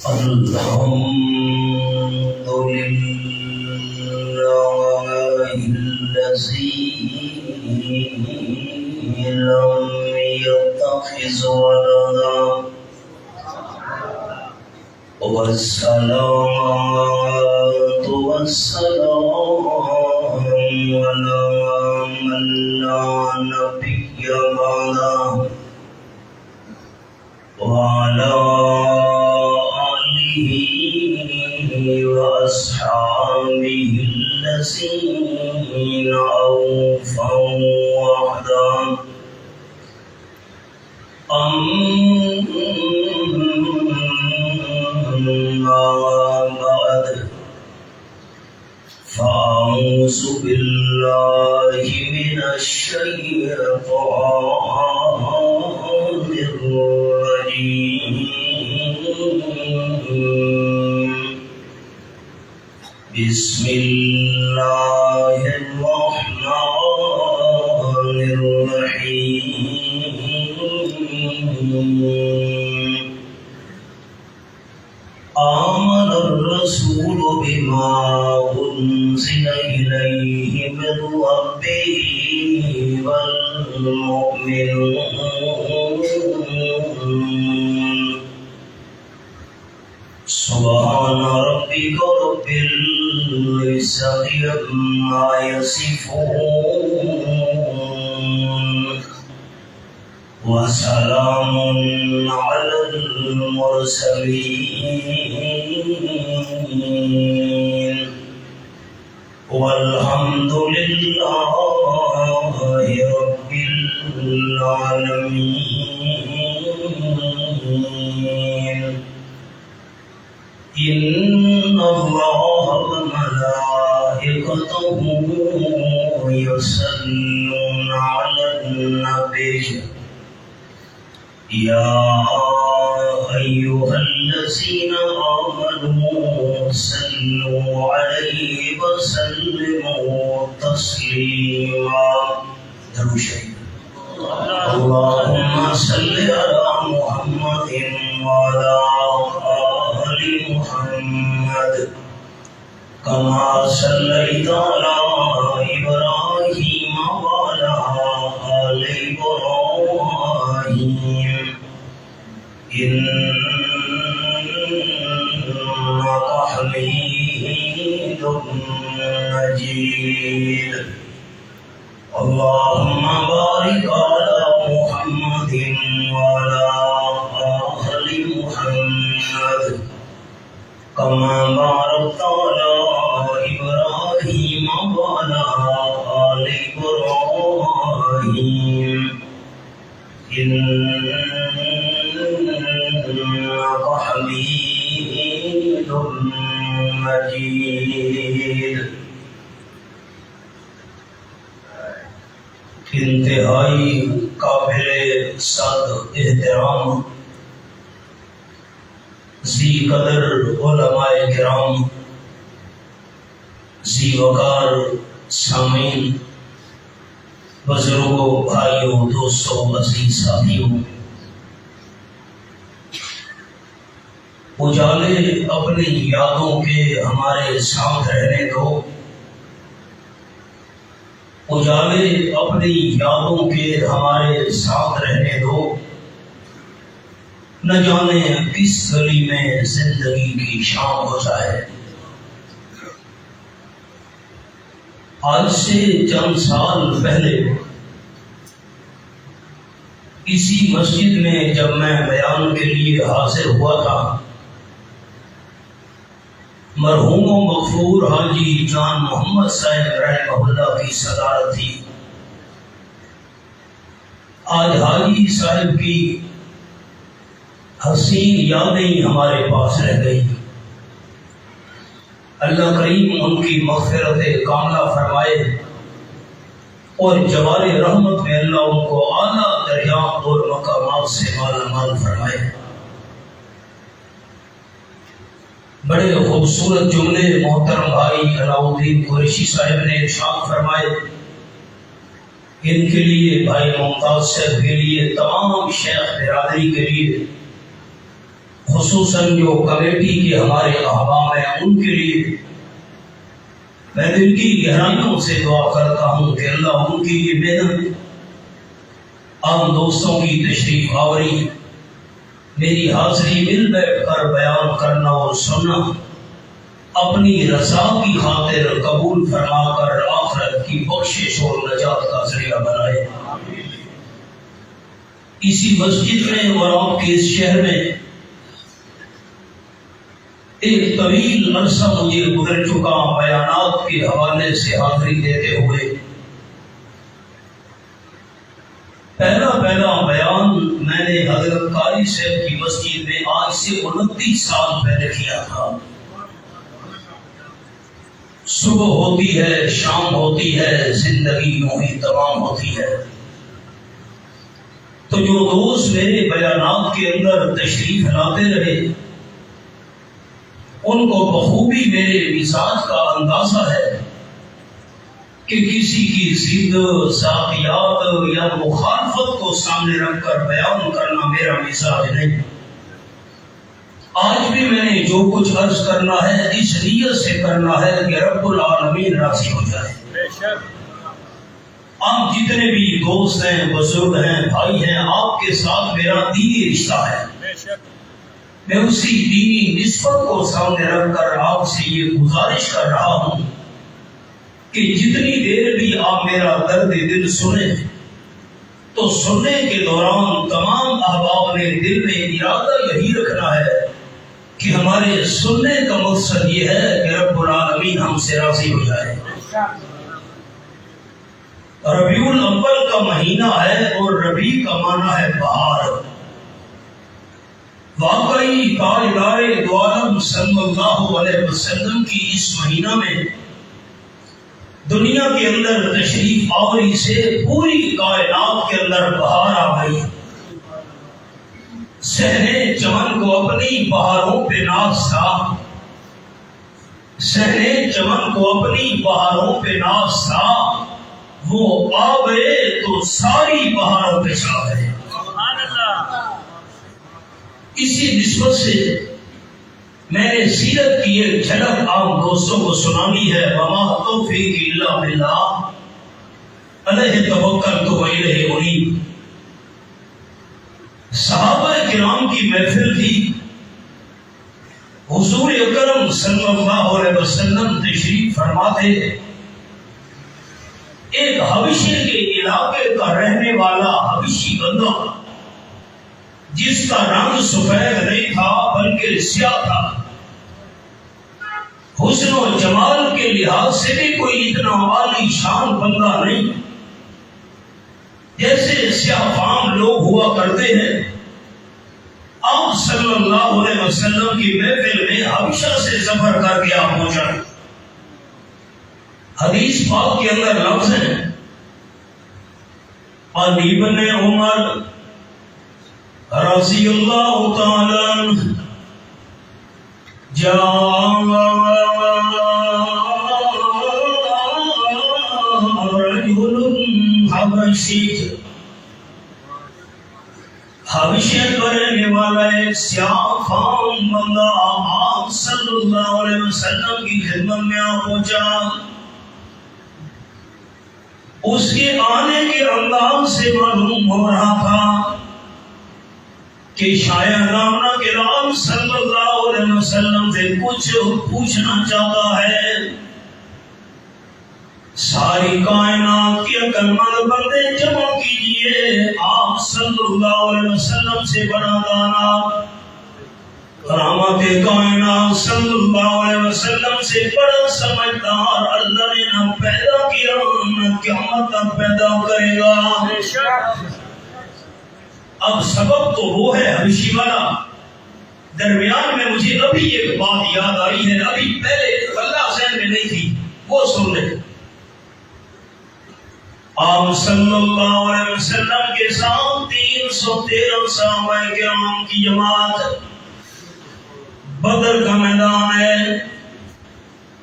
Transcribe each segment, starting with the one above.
الحمد لله الذي لم يتخذ ولدا والصلاة والسلام على من لا نبي بعده وعلى آله وأصحابه الذين أوفوا وعده أما بعد فأعوذ بالله من الشيطان الرجيم بسم الله الرحمن الرحيم آمن الرسول بما أنزل إليه من ربه والمؤمنون سبحان ربك رب العزة عما يصفون وسلام على المرسلين والحمد لله رب العالمين إن الله وملائكته يصلون على النبي يا أيها الذين آمنوا صلوا عليه وسلموا تسليما اللهم صل على محمد وعلى آل محمد كما صليت على إبراهيم وعلى آل إبراهيم إنك حميد مجيد اللهم بارك على محمد وعلى آل محمد كما باركت على إبراهيم وعلى آل إبراهيم إنك حميد مجيد انتہائی قابل صد احترام ذی قدر علماء کرام ذی وقار سامعین بزرگوں بھائیوں دوستوں عزیز ساتھیوں اجالے اپنی یادوں کے ہمارے ساتھ رہنے دو اجالے اپنی یادوں کے ہمارے ساتھ رہنے دو نہ جانے کس گلی میں زندگی کی شام ہو جائے آج سے چند سال پہلے اسی مسجد میں جب میں بیان کے لیے حاضر ہوا تھا مرحوم و مغفور حاجی جان محمد صاحب رحمہ اللہ کی صدارت تھی آج حاجی صاحب کی حسین یادیں ہمارے پاس رہ گئی اللہ کریم ان کی مغفرت کاملہ فرمائے اور جوار رحمت میں اللہ ان کو اعلیٰ دریات اور مقامات سے مالا مال فرمائے بڑے خوبصورت جملے محترم بھائی علاؤالدین قریشی صاحب نے ارشاد فرمائے ان کے لیے بھائی ممتاز صاحب کے لیے تمام شیخ برادری کے لیے خصوصاً جو کمیٹی کے ہمارے احباب ہیں ان کے لیے میں دل کی گہرائیوں سے دعا کرتا ہوں کہ اللہ ان کی یہ محنت، عام دوستوں کی تشریف آوری، میری حاضری مل بیٹھ کر بیان کرنا اور سننا اپنی رضا کی خاطر قبول فرما کر آخرت کی بخشش اور نجات کا ذریعہ بنائے۔ اسی مسجد میں اور آپ کے اس شہر میں ایک طویل عرصہ مجھے گزر چکا بیانات کے حوالے سے حاضری دیتے ہوئے پہلا بیان میں نے حضرت قاری صاحب کی مسجد میں آج سے 29 سال پہلے کیا تھا۔ صبح ہوتی ہے، شام ہوتی ہے، زندگی یوں ہی تمام ہوتی ہے۔ تو جو دوست میرے بیانات کے اندر تشریف لاتے رہے ان کو بخوبی میرے مزاج کا اندازہ ہے کہ کسی کی ضد، ذاتیات یا مخالفت کو سامنے رکھ کر بیان کرنا میرا مزاج نہیں۔ آج بھی میں نے جو کچھ عرض کرنا ہے اس نیت سے کرنا ہے کہ رب العالمین راضی ہو جائے۔ آپ جتنے بھی دوست ہیں، بزرگ ہیں، بھائی ہیں، آپ کے ساتھ میرا دینی رشتہ ہے۔ میں اسی دینی نسبت کو سامنے رکھ کر آپ سے یہ گزارش کر رہا ہوں کہ جتنی دیر بھی آپ میرا درد دل سنیں تو سننے کے دوران تمام احباب نے دل میں ارادہ یہی رکھنا ہے کہ ہمارے سننے کا مقصد یہ ہے کہ رب العالمین ہم سے راضی ہو جائے۔ ربیع الاول کا مہینہ ہے اور ربیع کا معنی ہے بہار۔ واقعی تاجدار دو عالم صلی اللہ علیہ وسلم کی اس مہینہ میں دنیا کے اندر تشریف آوری سے پوری کائنات کے اندر بہار آ گئی۔ صحنے چمن کو اپنی بہاروں پہ ناز تھا، صحنے چمن کو اپنی بہاروں پہ ناز تھا، وہ آ گئے تو ساری بہاروں پہ چھا گئے۔ اسی نسبت سے میں نے سیرت کی ایک جھلک عام دوستوں کو سنانی ہے۔ وما توفیق الا باللہ علیہ توکلت والیہ انیب۔ صحابہ کرام کی محفل تھی، حضور اکرم صلی اللہ علیہ وسلم تشریف فرما تھے۔ ایک حبشے کے علاقے کا رہنے والا حبشی بندہ جس کا رنگ سفید نہیں تھا بلکہ سیاہ تھا، حسن و جمال کے لحاظ سے بھی کوئی اتنا عالی شان بندہ نہیں، جیسے سیاہ فام لوگ ہوا کرتے ہیں۔ آپ صلی اللہ علیہ وسلم کی محفل میں حبشہ سے سفر کر کے آپ پہنچا۔ حدیث پاک کے اندر لفظ ہیں عن ابن عمر رضی اللہ تعالی عنہ جاء رجل حبشی، حبشیت کا رہنے والا ایک سیاہ فام بندہ آپ صلی اللہ علیہ وسلم کی خدمت میں آ پہنچا۔ اس کے آنے کے انداز سے معلوم ہو رہا تھا کہ شاید نامنا کرام صلی اللہ علیہ وسلم سے کچھ پوچھنا چاہتا ہے۔ ساری کائنات کے عقل مند بندے جمع کیجئے، آپ صلی اللہ علیہ وسلم سے بڑا دانا، رحمت کائنات صلی اللہ علیہ وسلم سے بڑا سمجھدار اللہ نے نہ پیدا کیا نہ قیامت تک پیدا کرے گا۔ اب سبب تو وہ ہے حبشی والا۔ درمیان میں مجھے ابھی ایک بات یاد آئی ہے، ابھی پہلے اللہ ذہن میں نہیں تھی، وہ سن لیں۔ آپ صلی اللہ علیہ وسلم کے ساتھ 313 صحابہ کرام کی جماعت، بدر کا میدان ہے،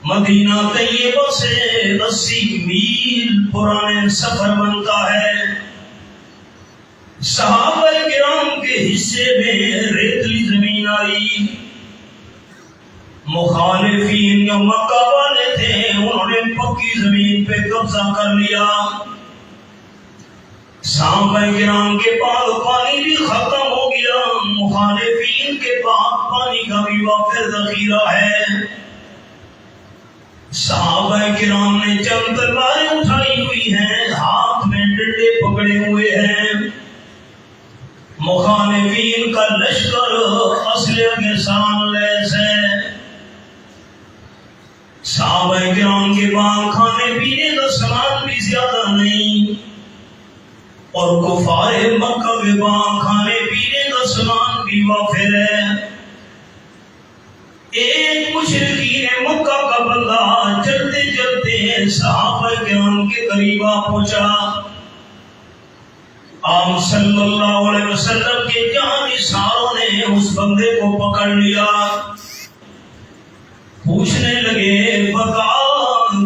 مدینہ طیبہ سے 80 میل پرانے سفر بنتا ہے۔ صحابہ کرام کے حصے میں ریتلی زمین آئی. مخالفین جو مکہ والے تھے انہوں نے پکی زمین پہ قبضہ کر لیا. صحابہ کرام کے پاس پانی بھی ختم ہو گیا، مخالفین کے پاس پانی کا بھی وافر ذخیرہ ہے. صحابہ کرام نے چند تلواریں اٹھائی ہوئی ہیں، ہاتھ میں ڈنڈے پکڑے ہوئے ہیں. مخالفین کا لشکر اسلحے کے ساتھ لیس ہے. صحابہ کرام کے پاس کھانے پینے کا سامان بھی زیادہ نہیں، اور کفار مکہ کے پاس کھانے پینے کا سامان بھی وافر ہے. ایک مشرکین مکہ کا بندہ چلتے چلتے صحابہ کرام کے قریب آ پہنچا. آپ صلی اللہ علیہ وسلم کے جان اشاروں نے اس بندے کو پکڑ لیا. پوچھنے لگے بتا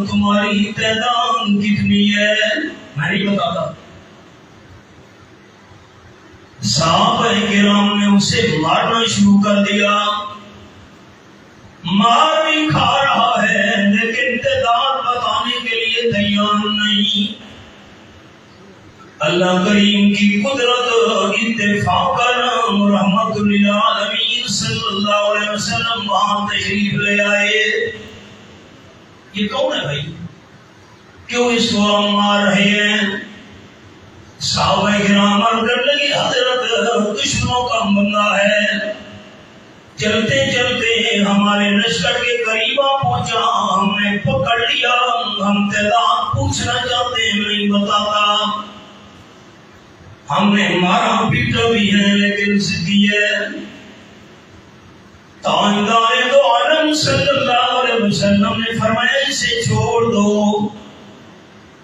تمہاری تعداد کتنی ہے؟ میں نہیں بتاتا. صحابہ کرام نے اسے مارنا شروع کر دیا. مار بھی کھا رہا ہے لیکن تعداد بتانے کے لیے تیار نہیں. اللہ کریم کی قدرت اتفاقاً رحمت للعالمین صلی اللہ علیہ وسلم وہاں تشریف لے آئے. یہ کون ہے بھائی؟ کیوں اس کو ہم مار رہے ہیں؟ صحابہ کرام عرض لگے حضرت دشمنوں کا بندہ ہے، چلتے چلتے ہمارے لشکر کے قریب پہنچا، ہم نے پکڑ لیا، ہم تعداد پوچھنا چاہتے ہیں نہیں بتاتا. ہم نے مارا پیٹا بھی ہے لیکن ضدی ہے. تاجدار دو عالم صلی اللہ علیہ وسلم نے فرمایا اسے چھوڑ دو،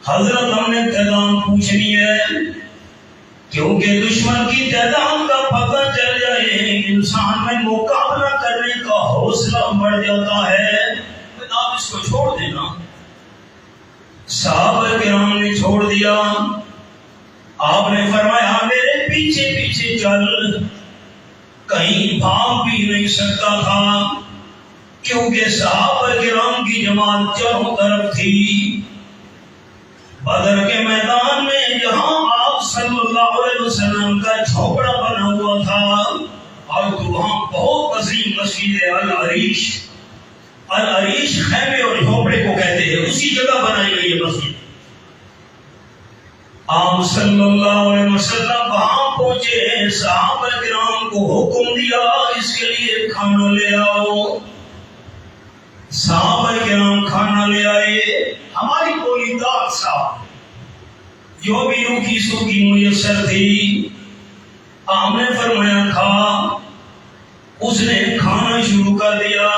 حضرت ہم نے تعداد پوچھنی ہے. کیونکہ دشمن کی تعداد کا پتہ چل جائے انسان میں مقابلہ کرنے کا حوصلہ بڑھ جاتا ہے. آپ اس کو چھوڑ دینا. صحابہ کرام نے چھوڑ دیا. آپ نے فرمایا میرے پیچھے پیچھے چل. کہیں بھاگ بھی نہیں سکتا تھا کیونکہ صحابہ کرام کی جماعت چاروں طرف تھی. بدر کے میدان میں جہاں آپ صلی اللہ علیہ وسلم کا جھوپڑا بنا ہوا تھا، اور تو وہاں بہت عظیم مسجد ہے العریش. العریش خیمے اور جھوپڑے کو کہتے ہیں، اسی جگہ بنائی گئی ہے مسجد. آپ صلی اللہ علیہ وسلم وہاں پہنچے. صحابہ کرام کو حکم دیا اس کے لیے کھانا لے آؤ. صحابہ کرام کھانا لے آئے. ہماری کوئی دال صاحب جو بھی روکھی سوکھی میسر تھی، آپ نے فرمایا کھا. اس نے کھانا شروع کر دیا.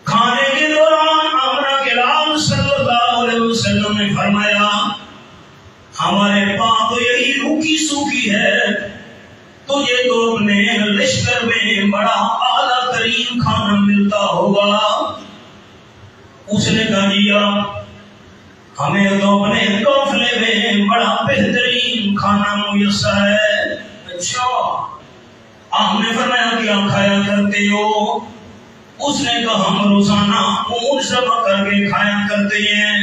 کھانے کے دوران آمنہ کے لال صلی اللہ علیہ وسلم نے فرمایا ہمارے پاس تو یہی روکی سوکھی ہے، تجھے تو اپنے لشکر میں بڑا اعلیٰ ترین کھانا ملتا ہوگا. اس نے کہا جی ہمیں تو اپنے قافلے میں بڑا بہترین کھانا میسر ہے. اچھا آپ نے فرمایا کیا کھایا کرتے ہو؟ اس نے کہا ہم روزانہ اونٹ ذبح کر کے کھایا کرتے ہیں.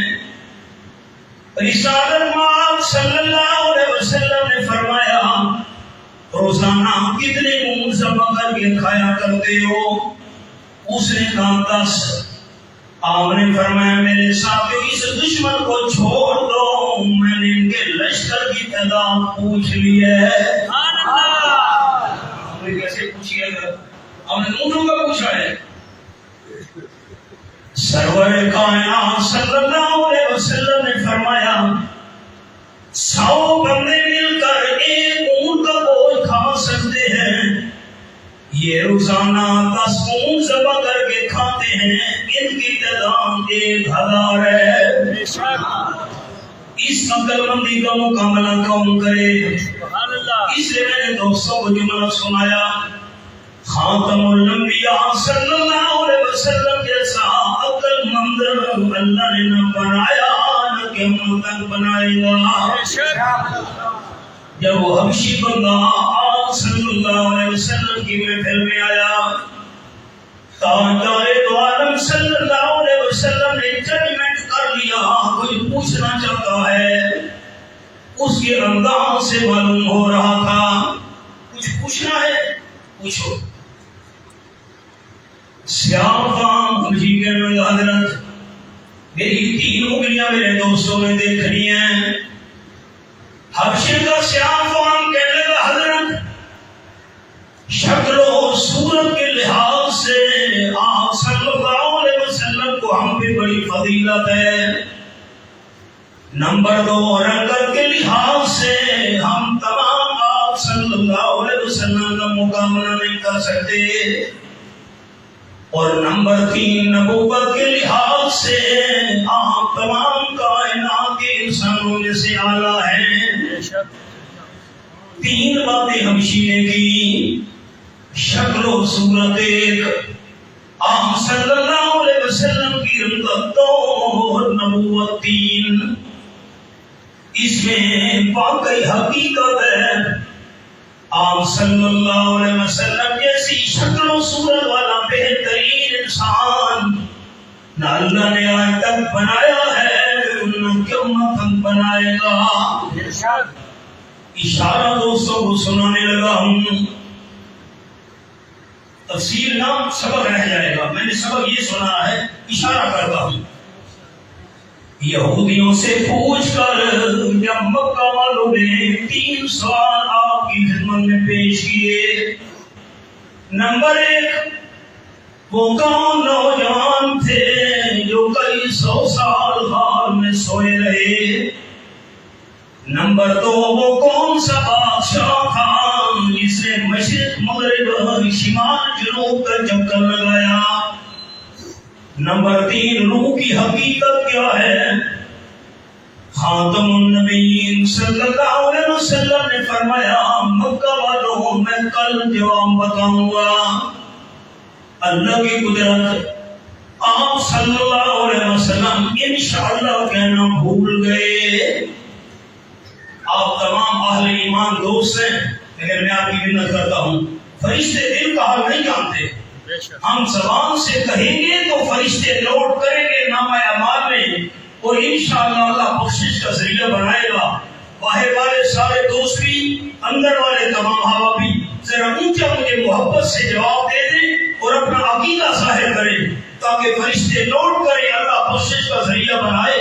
رسالت مآب صلی اللہ علیہ وسلم نے فرمایا روزانہ کتنے اونٹ ذبح کر کے کھایا کرتے ہو؟ اس نے کہا 10. آپ نے فرمایا میرے ساتھیوں اس دشمن کو چھوڑ دو، میں نے ان کے لشکر کی تعداد پوچھ لی ہے. آپ نے کیسے پوچھی ہے؟ آپ نے اونٹوں کا پوچھا ہے. سرور کائنات صلی اللہ علیہ وسلم نے فرمایا 100 بندے مل کر ایک اونٹ کا گوشت کھا سکتے ہیں، یہ روزانہ 10 اونٹ ذبح کر کے کھاتے ہیں، ان کی تعداد 1000 ہے. اس عقل مندی کا مقابلہ کون کرے؟ اس لیے میں نے دوستوں کو جملہ سنایا خاتم الانبیاء صلی اللہ علیہ وسلم جیسا عقل مند اللہ نے نہ بنایا نہ قیامت تک بنائے گا. جب وہ حبشی بندہ آپ آپ صلی اللہ علیہ وسلم کی محفل میں آیا، تاجدار دو عالم صلی اللہ علیہ وسلم نے ججمنٹ کر لیا، کوئی پوچھنا چاہتا ہے، اس کے انداز سے معلوم ہو رہا تھا کچھ پوچھنا ہے، پوچھو۔ سیاہ فام مجھے کہنے لگا حضرت میری 3 انگلیاں میرے دوستوں نے دیکھنی ہیں۔ حبشے کا سیاہ فام کہنے لگا حضرت شکل و صورت کے لحاظ سے آپ صلی اللہ علیہ وسلم کو ہم پہ بڑی فضیلت ہے، نمبر 2 رنگت کے لحاظ سے ہم تمام آپ صلی اللہ علیہ وسلم کا مقابلہ نہیں کر سکتے، اور نمبر 3 نبوت کے لحاظ سے آپ تمام کائنات کے انسانوں میں سے اعلیٰ ہیں۔ 3 باتیں حبشی نے کی، شکل و صورت ایک، آپ صلی اللہ علیہ وسلم کی رنگت 2 اور نبوت 3۔ اس میں واقعی حقیقت ہے آپ صلی اللہ علیہ وسلم جیسی شکل و صورت والا بہترین انسان نہ اللہ نے آج تک بنایا ہے نہ قیامت تک بنائے گا۔ اشارہ دوستوں کو سنانے لگا ہوں، تفسیر نام سبق رہ جائے گا، میں نے سبق یہ سنا ہے، اشارہ کرتا ہوں۔ یہودیوں سے پوچھ کر جب مکہ والوں نے 3 سوال آپ کی خدمت میں پیش کیے۔ نمبر 1، وہ کون نوجوان تھے جو کئی 100 سال غار میں سوئے رہے؟ نمبر 2، وہ کون سا بادشاہ تھا جس نے مشرق مغرب شمال جنوب کا چکر لگایا؟ نمبر 3، روح کی حقیقت کیا ہے؟ خاتم النبیین صلی اللہ علیہ وسلم نے فرمایا مکہ والوں میں کل جواب بتاؤں گا۔ اللہ کی قدرت، آپ صلی اللہ علیہ وسلم انشاءاللہ کہنا بھول گئے۔ آپ تمام اہل ایمان دوست ہیں، لیکن میں آپ کی منت کرتا ہوں، فرشتے دل کا حال نہیں جانتے۔ ہم زبان سے کہیں گے تو فرشتے نوٹ کریں گے نامہ اعمال میں، اور انشاءاللہ اللہ بخشش کا ذریعہ بنائے گا۔ باہر والے سارے دوست بھی، اندر والے تمام ہوا بھی ذرا اونچا مجھے محبت سے جواب دے دیں اور اپنا عقیدہ ظاہر کریں تاکہ فرشتے نوٹ کریں، اللہ بخشش کا ذریعہ بنائے۔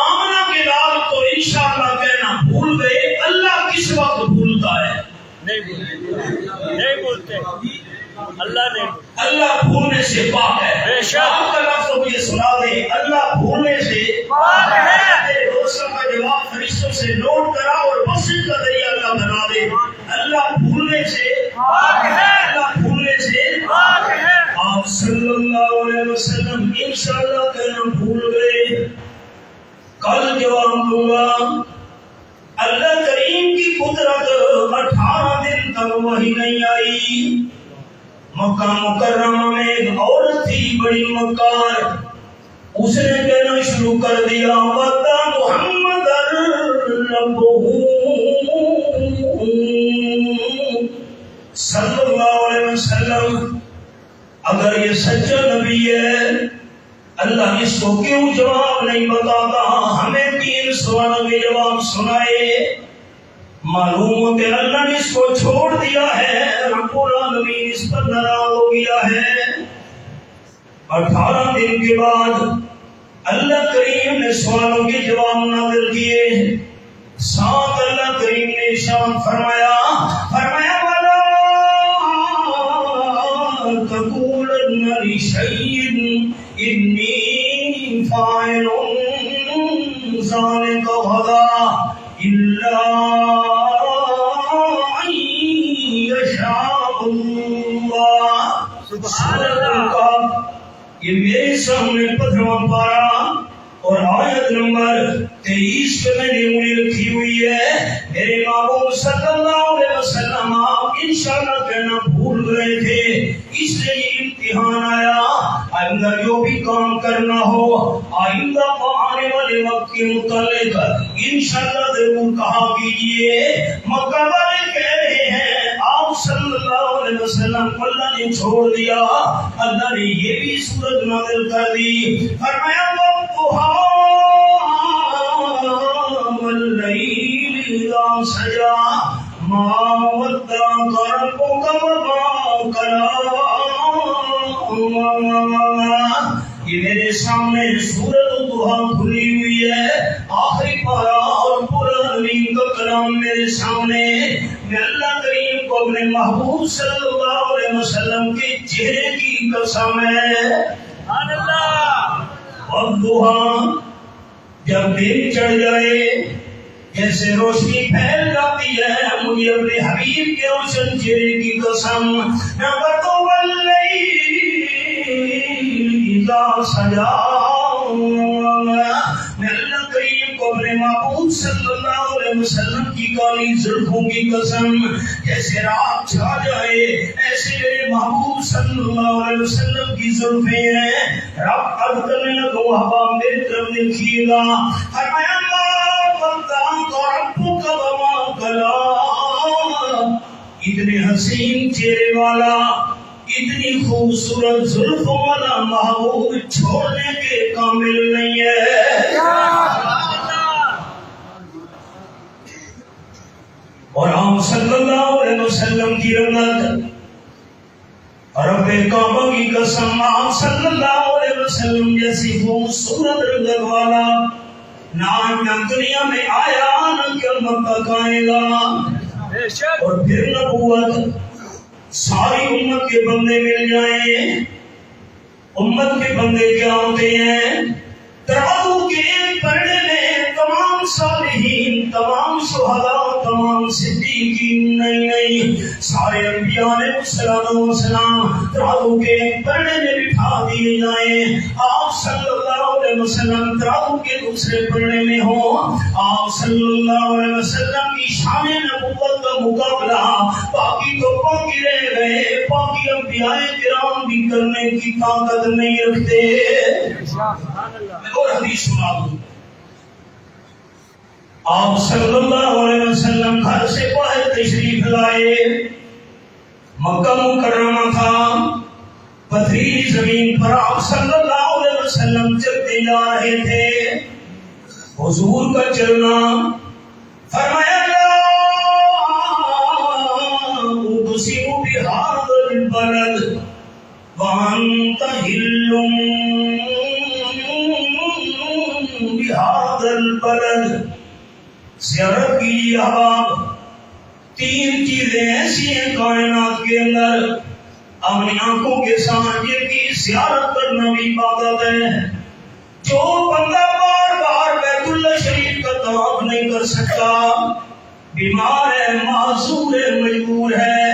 آمنہ کے لال تو انشاءاللہ کہنا بھول گئے، اللہ کس وقت بھولتا ہے؟ نہیں بھولتے، اللہ بھولنے سے پاک ہے۔ آپ کا لفظ مجھے سنا دیں، اللہ بھولنے سے پاک ہے۔ دوستوں کا جواب فرشتوں سے نوٹ کرا اور بخشش کا ذریعہ اللہ بنا دے۔ اللہ بھولنے سے پاک ہے، اللہ بھولنے سے پاک ہے۔ آپ صلی اللہ علیہ وسلم انشاءاللہ کہنا بھول گئے، کل جواب دوں گا۔ اللہ کریم کی قدرت 18 دن تک وحی نہیں آئی۔ مکہ مکرمہ میں ایک عورت تھی بڑی مکار، اس نے کہنا شروع کر دیا وَدَّ محمد ربہ صلی اللہ علیہ وسلم، اگر یہ سچا نبی ہے اللہ اس کو کیوں جواب نہیں بتاتا؟ ہمیں 3 سوالوں کے جواب سنائے۔ معلوم ہو کہ اللہ نے اس کو چھوڑ دیا ہے، رب العالمین اس پر ناراض ہو گیا ہے۔ 18 دن کے بعد اللہ کریم نے سوالوں کے جواب نازل کیے، ساتھ اللہ کریم نے ارشاد فرمایا وَلَا تَقُولَنَّ لِشَيْءٍ إِنِّي فَاعِلٌ ذَلِكَ غَدًا إِلَّا أَن يَشَاءَ اللَّهُ۔ سبحان اللہ۔ یہ میرے سامنے 15واں پارہ اور آیت نمبر 23 پہ میں نے انگلی رکھی ہوئی ہے۔ میرے محبوب صلی اللہ علیہ وسلم آپ انشاءاللہ کہنا بھول گئے تھے، اس لیے یہ امتحان آیا۔ آئندہ جو بھی کام کرنا ہو، آئندہ آنے والے وقت کے متعلق انشاءاللہ ضرور کہا کیجئے۔ مکہ والے کہہ رہے ہیں آپ صلی اللہ علیہ وسلم کو اللہ نے چھوڑ دیا، اللہ نے یہ بھی سورت نازل کر دی، فرمایا والضحیٰ واللیل اذا سجا ما ودعک ربک وما قلی۔ یہ میرے سامنے سورۃ الضحیٰ کھلی ہوئی ہے، آخری پارہ اور پورا زمین کا کلام میرے سامنے۔ میں اللہ کریم کو اپنے محبوب صلی اللہ علیہ وسلم کے چہرے کی قسم ہے، سبحان اللہ، والضحیٰ جب دن چڑھ جائے جیسے روشنی پھیل جاتی ہے، مجھے اپنے حبیب کے روشن چہرے کی قسم، میں کرتا ہوں واللیل اذا سجا، میں اللہ کریم کو اپنے محبوب صلی اللہ علیہ وسلم کی کالی زلفوں کی قسم، جیسے رات چھا جائے ایسے میرے محبوب صلی اللہ علیہ وسلم کی زلفیں ہیں۔ رب عرض کرنے لگا وہاں میری طرف دیکھیے گا، فرمایا اتنے حسین چہرے والا، اتنی خوبصورت زلفوں والا محبوب چھوڑنے کے کامل نہیں ہے۔ اور آپ صلی اللہ علیہ وسلم کی رحمت، رب کعبہ کی قسم، آپ صلی اللہ علیہ وسلم جیسی خوبصورت رنگت والا نہ دنیا میں آیا نہ قیامت تک آئے گا۔ اور پھر نبوت ساری امت کے بندے مل جائیں، امت کے بندے کیا ہوتے ہیں؟ ترازو کے پلڑے میں تمام صالحین، تمام شہداء، تمام صدیقین نہیں، سارے انبیاء علیہ السلام ترازو کے پلڑے میں بٹھا دیے جائیں۔ آپ صلی اللہ علیہ وسلم ترازو کے دوسرے پلڑے میں ہو، آپ صلی اللہ علیہ وسلم کی شان نبوت کا مقابلہ باقی تو باقی رہ گئے، باقی انبیاء کرام بھی کرنے کی طاقت نہیں رکھتے۔ میں اور حدیث سنا دوں، آپ صلی اللہ علیہ وسلم گھر سے باہر تشریف لائے، مکہ مکرمہ تھا، پتھریلی زمین پر آپ صلی اللہ علیہ وسلم چلتے جا رہے تھے، حضور کا چلنا، فرمایا اقسم بہذا البلد وانت حل بہذا البلد، زیارت کیجیے احباب، تین چیزیں ایسی ہیں کائنات کے اندر اپنی آنکھوں کے سامنے جن کی زیارت کرنا بھی عبادت ہے۔ جو بندہ بار بار بیت اللہ شریف کا طواف نہیں کر سکتا، بیمار ہے، معذور ہے، مجبور ہے،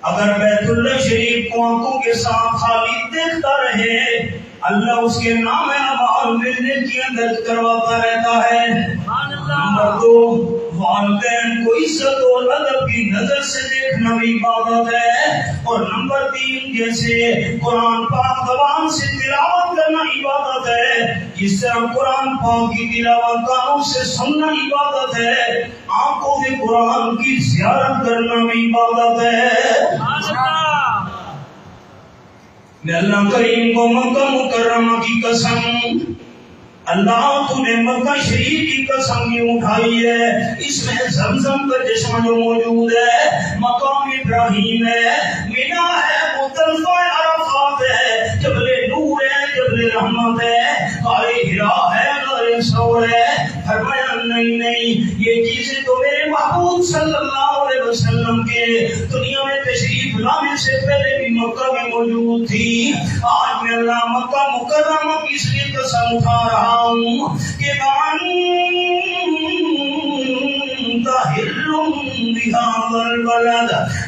اگر بیت اللہ شریف کو آنکھوں کے ساتھ خالی دیکھتا رہے، اللہ اس کے نام اعمال ملنے کی عادت کرواتا رہتا ہے۔ نمبر دو، والدین کو عزت و ادب کی نظر سے دیکھنا بھی عبادت ہے۔ اور نمبر تین، جیسے قرآن پاک زبان سے تلاوت کرنا عبادت ہے، جس طرح قرآن پاک کی تلاوت کانوں سے سننا عبادت ہے، آنکھوں سے قرآن کی زیارت کرنا بھی عبادت ہے۔ میں اللہ کریم کو مکہ مکرمہ کی قسم، اللہ تو نے مکہ شریف کی قسم کیوں اٹھائی ہے؟ اس میں زمزم کا چشمہ جو موجود ہے، مقام ابراہیم ہے، مینا ہے، مزدلفہ عرفات ہے، جبل نور ہے، جبل رحمت ہے، غار حرا ہے، غار ثور ہے۔ فرمایا نہیں، یہ چیزیں تو میرے محبوب صلی اللہ علیہ وسلم کے دنیا میں تشریف لانے سے پہلے بھی مکہ میں موجود تھی۔ آج میں اللہ مکہ مکرمہ کی اس لیے قسم اٹھا رہا ہوں کہ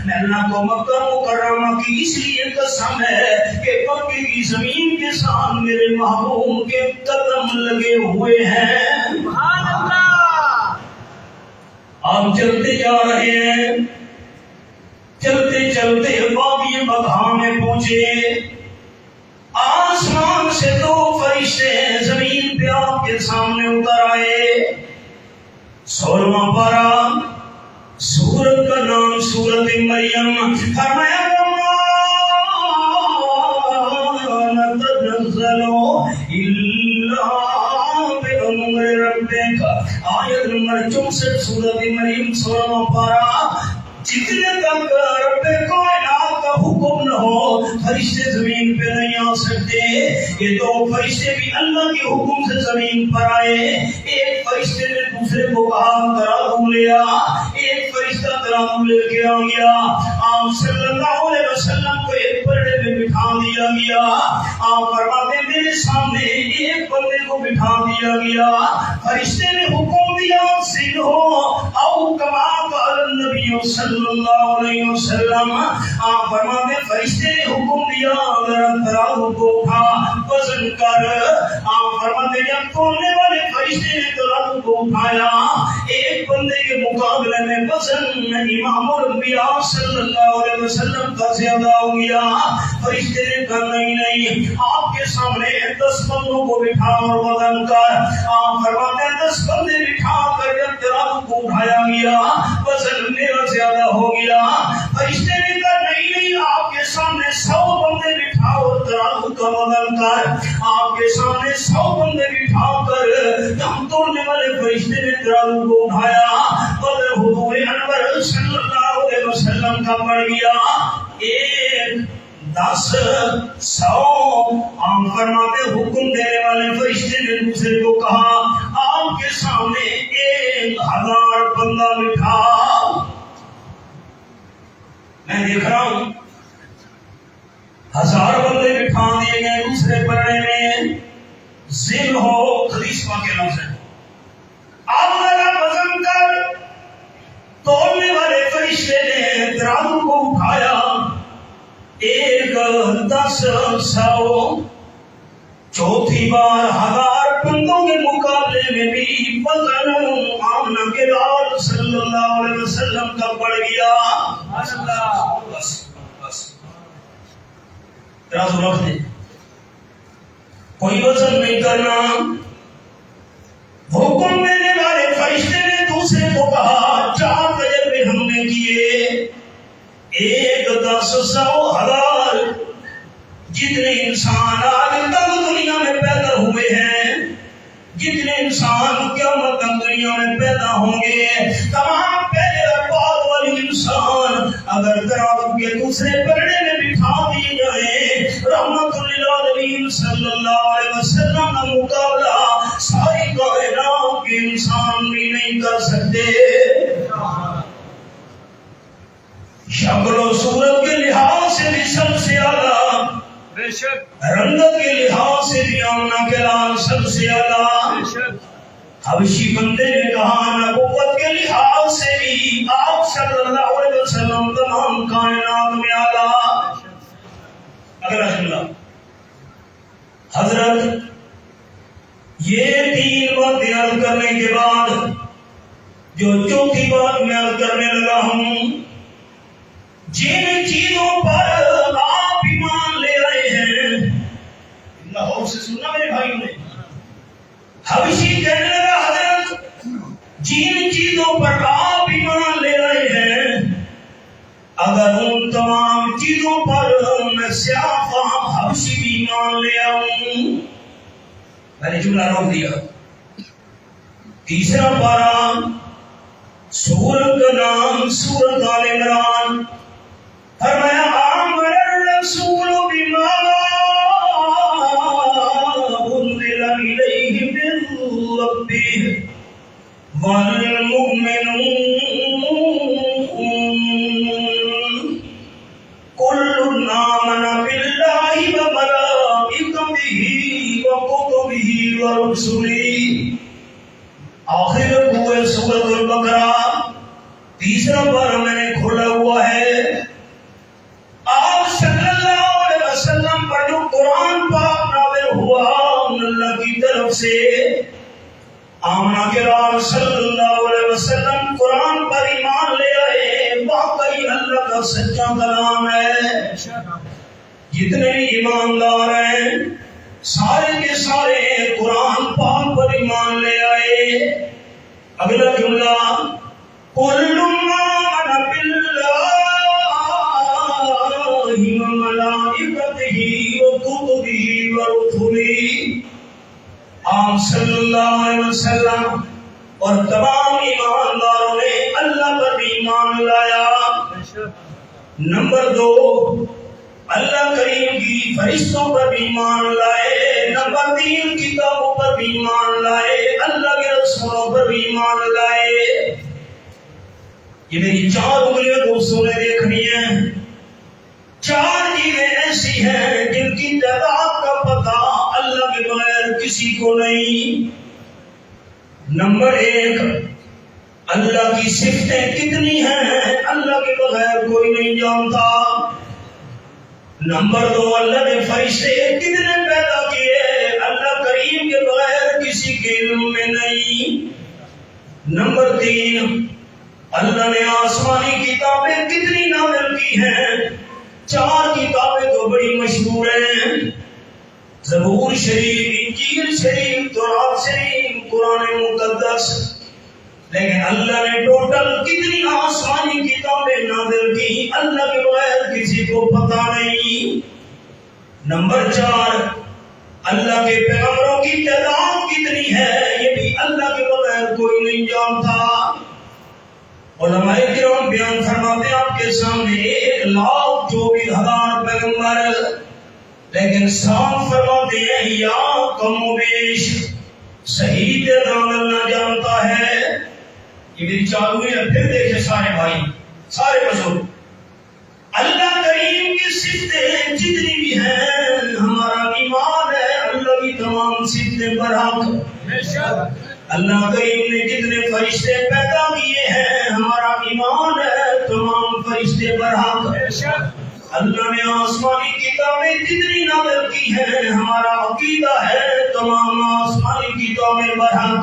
میں اللہ کو مکہ مکرمہ کی اس لیے قسم ہے کہ مکہ کی زمین کے ساتھ میرے محبوب کے قدم لگے ہوئے ہیں۔ سبحان اللہ۔ آپ چلتے جا رہے ہیں، چلتے چلتے وادی بقا میں پہنچے، آسمان سے دو فرشتے زمین پہ آپ کے سامنے اتر آئے۔ 16واں پارہ، سورت کا نام سورت مریم فرمایا آیت نمبر 64 سورۃ مریم 16واں پارہ. جتنے تک رب کائنات کا حکم نہ ہو فرشتے زمین پہ نہیں آ سکتے. یہ دو فرشتے بھی اللہ کے حکم سے زمین پر آئے. ایک فرشتے نے دوسرے کو کہا ترازو لے آ. ایک فرشتہ ترازو لے کے آ گیا. آپ صلی اللہ علیہ وسلم کو ایک پردے میں بٹھا دیا گیا. آپ فرماتے ہیں میرے سامنے ایک بندے کو بٹھا دیا گیا. فرشتے نے حکم دیا سن ہو او کما قال النبی صلی اللہ علیہ وسلم. آپ فرماتے ہیں فرشتے نے حکم دیا ترازو کو اٹھا وزن کر. آپ فرماتے ہیں جب تولنے والے فرشتے نے ترازو کو اٹھایا ایک بندے کے مقابلے میں وزن امام الانبیاء صلی اللہ علیہ وسلم کا زیادہ ہو گیا. فرشتے نے کہا نہیں آپ کے سامنے 10 بندوں کو بٹھا اور وزن کر. آپ فرماتے ہیں 10 بندے بٹھا کر جب ترازو کو اٹھایا گیا وزن میرا زیادہ ہو گیا. فرشتے نے کہا نہیں آپ کے سامنے 100 بندے بٹھا اور ترازو کا وزن کر. آپ کے سامنے 100 بندے بٹھا کر ہم توڑنے والے فرشتے نے ترازو کو اٹھایا. بدر حضور انور صلی اللہ علیہ وسلم کا پڑ گیا 1 10 100. ہم فرماتے حکم دینے والے فرشتے نے دوسرے کو کہا آپ کے سامنے 1000 بندہ بٹھا. میں دیکھ رہا ہوں 1000 بندے بٹھا دیے گئے. دوسرے پڑھنے میں ذل ہو حدیث پاک کے لفظ ہے آپ ذرا وزن کر. تولنے والے فرشتے نے ترازو کو اٹھایا 1 10 100. چوتھی بار 1000 بندوں کے مقابلے میں بھی وزن آمنہ کے لال صلی اللہ علیہ وسلم کا بڑھ گیا. بس ترازو رکھ دے کوئی وزن نہیں کرنا. حکم دینے والے فرشتے نے دوسرے کو کہا 4 تجربے ہم نے کیے 1 10 100 1000. جتنے انسان آج تک دنیا میں پیدا ہوئے ہیں جتنے انسان قیامت تک دنیا میں پیدا ہوں گے تمام پہلے اور بعد والی انسان اگر ترازو کے دوسرے پلڑے میں بٹھا دیے جائیں رحمت للعالمین صلی اللہ علیہ وسلم کا مقابلہ ساری کائنات کے انسان بھی نہیں کر سکتے. شکل و صورت کے لحاظ سے بھی سب سے اعلیٰ, رنگت کے لحاظ سے بھی آمنہ کے لال سب سے اعلیٰ. حبشی بندے نے کہا نبوت کے لحاظ سے بھی آپ صلی اللہ علیہ وسلم تمام کائنات میں اعلیٰ. اگلا جملہ حضرت یہ 3 باتیں عرض کرنے کے بعد جو چوتھی بات میں عرض کرنے لگا ہوں جن چیزوں پر آپ ایمان لے رہے ہیں لاہور سے سننا میرے بھائیوں نے. حبشی کہنے لگا حضرت جن چیزوں پر آپ ایمان لے رہے ہیں اگر ان تمام چیزوں پر میں سیاہ حبشی بھی ایمان لے آؤں. میں نے جملہ روک دیا. تیسرا پارہ سورت کا نام سورت آل عمران. فرمایا آمن الرسول بما انزل الیہ من ربہ والمؤمنون کل آمن باللہ وملائکتہ وکتبہ ورسلہ. آخر کوئے سورۃ البقرہ تیسرا پارہ میں نے کھولا ہوا ہے. آپ صلی اللہ علیہ وسلم پر جو قرآن پاک نازل ہوا اللہ کی طرف سے آمنہ کے لال صلی اللہ علیہ وسلم قرآن پر ایمان لے آئے. واقعی اللہ کا سچا کلام ہے. جتنے بھی ایماندار ہیں سارے کے سارے قرآن پاک پر ایمان لے آئے. اگلا جملہ کل آمن باللہ آپ صلی اللہ علیہ وسلم اور تمام ایمانداروں نے اللہ پر بھی ایمان لایا۔ نمبر 2، اللہ کریم کی فرشتوں پر بھی ایمان لائے۔ نمبر 3، کتابوں پر بھی ایمان لائے، اللہ کے رسولوں پر بھی ایمان لائے۔ یہ میری 4 انگلیاں دوستوں نے دیکھنی ہیں۔ 4 چیزیں ایسی ہیں جن کی تعداد کا پتہ اللہ کے بغیر کسی کو نہیں۔ نمبر 1، اللہ کی صفتیں کتنی ہیں اللہ کے بغیر کوئی نہیں جانتا۔ نمبر 2، اللہ نے فرشتے کتنے پیدا کیے اللہ کریم کے بغیر کسی کے علم میں نہیں۔ نمبر 3، اللہ نے آسمانی کتابیں کتنی نازل کی ہیں۔ 4 کتابیں تو بڑی مشہور ہیں، زبور شریف، انجیل شریف، تورات شریف، قرآن مقدس، لیکن اللہ نے ٹوٹل کتنی آسمانی کتابیں نازل کی اللہ کے بغیر کسی کو پتہ نہیں۔ نمبر 4، اللہ کے پیغمبروں کی تعداد کتنی ہے یہ بھی اللہ کے بغیر کوئی نہیں جانتا۔ علماء کرام بیان فرماتے ہیں آپ کے سامنے 1,24,000 پیغمبر، لیکن صاف فرماتے ہیں یا کم و بیش، صحیح تعداد اللہ جانتا ہے۔ یہ میری 4 انگلیاں پھر دیکھیں سارے بھائی، سارے بزرگ، اللہ کریم کی صفتیں جتنی بھی ہیں ہمارا ایمان ہے اللہ کی تمام صفتیں برحق۔ اللہ کریم نے جتنے فرشتے پیدا کیے ہیں ہمارا ایمان ہے تمام فرشتے برحق۔ اللہ نے آسمانی کتابیں جتنی نازل کی ہیں ہمارا عقیدہ ہے تمام آسمانی کتابیں برحق۔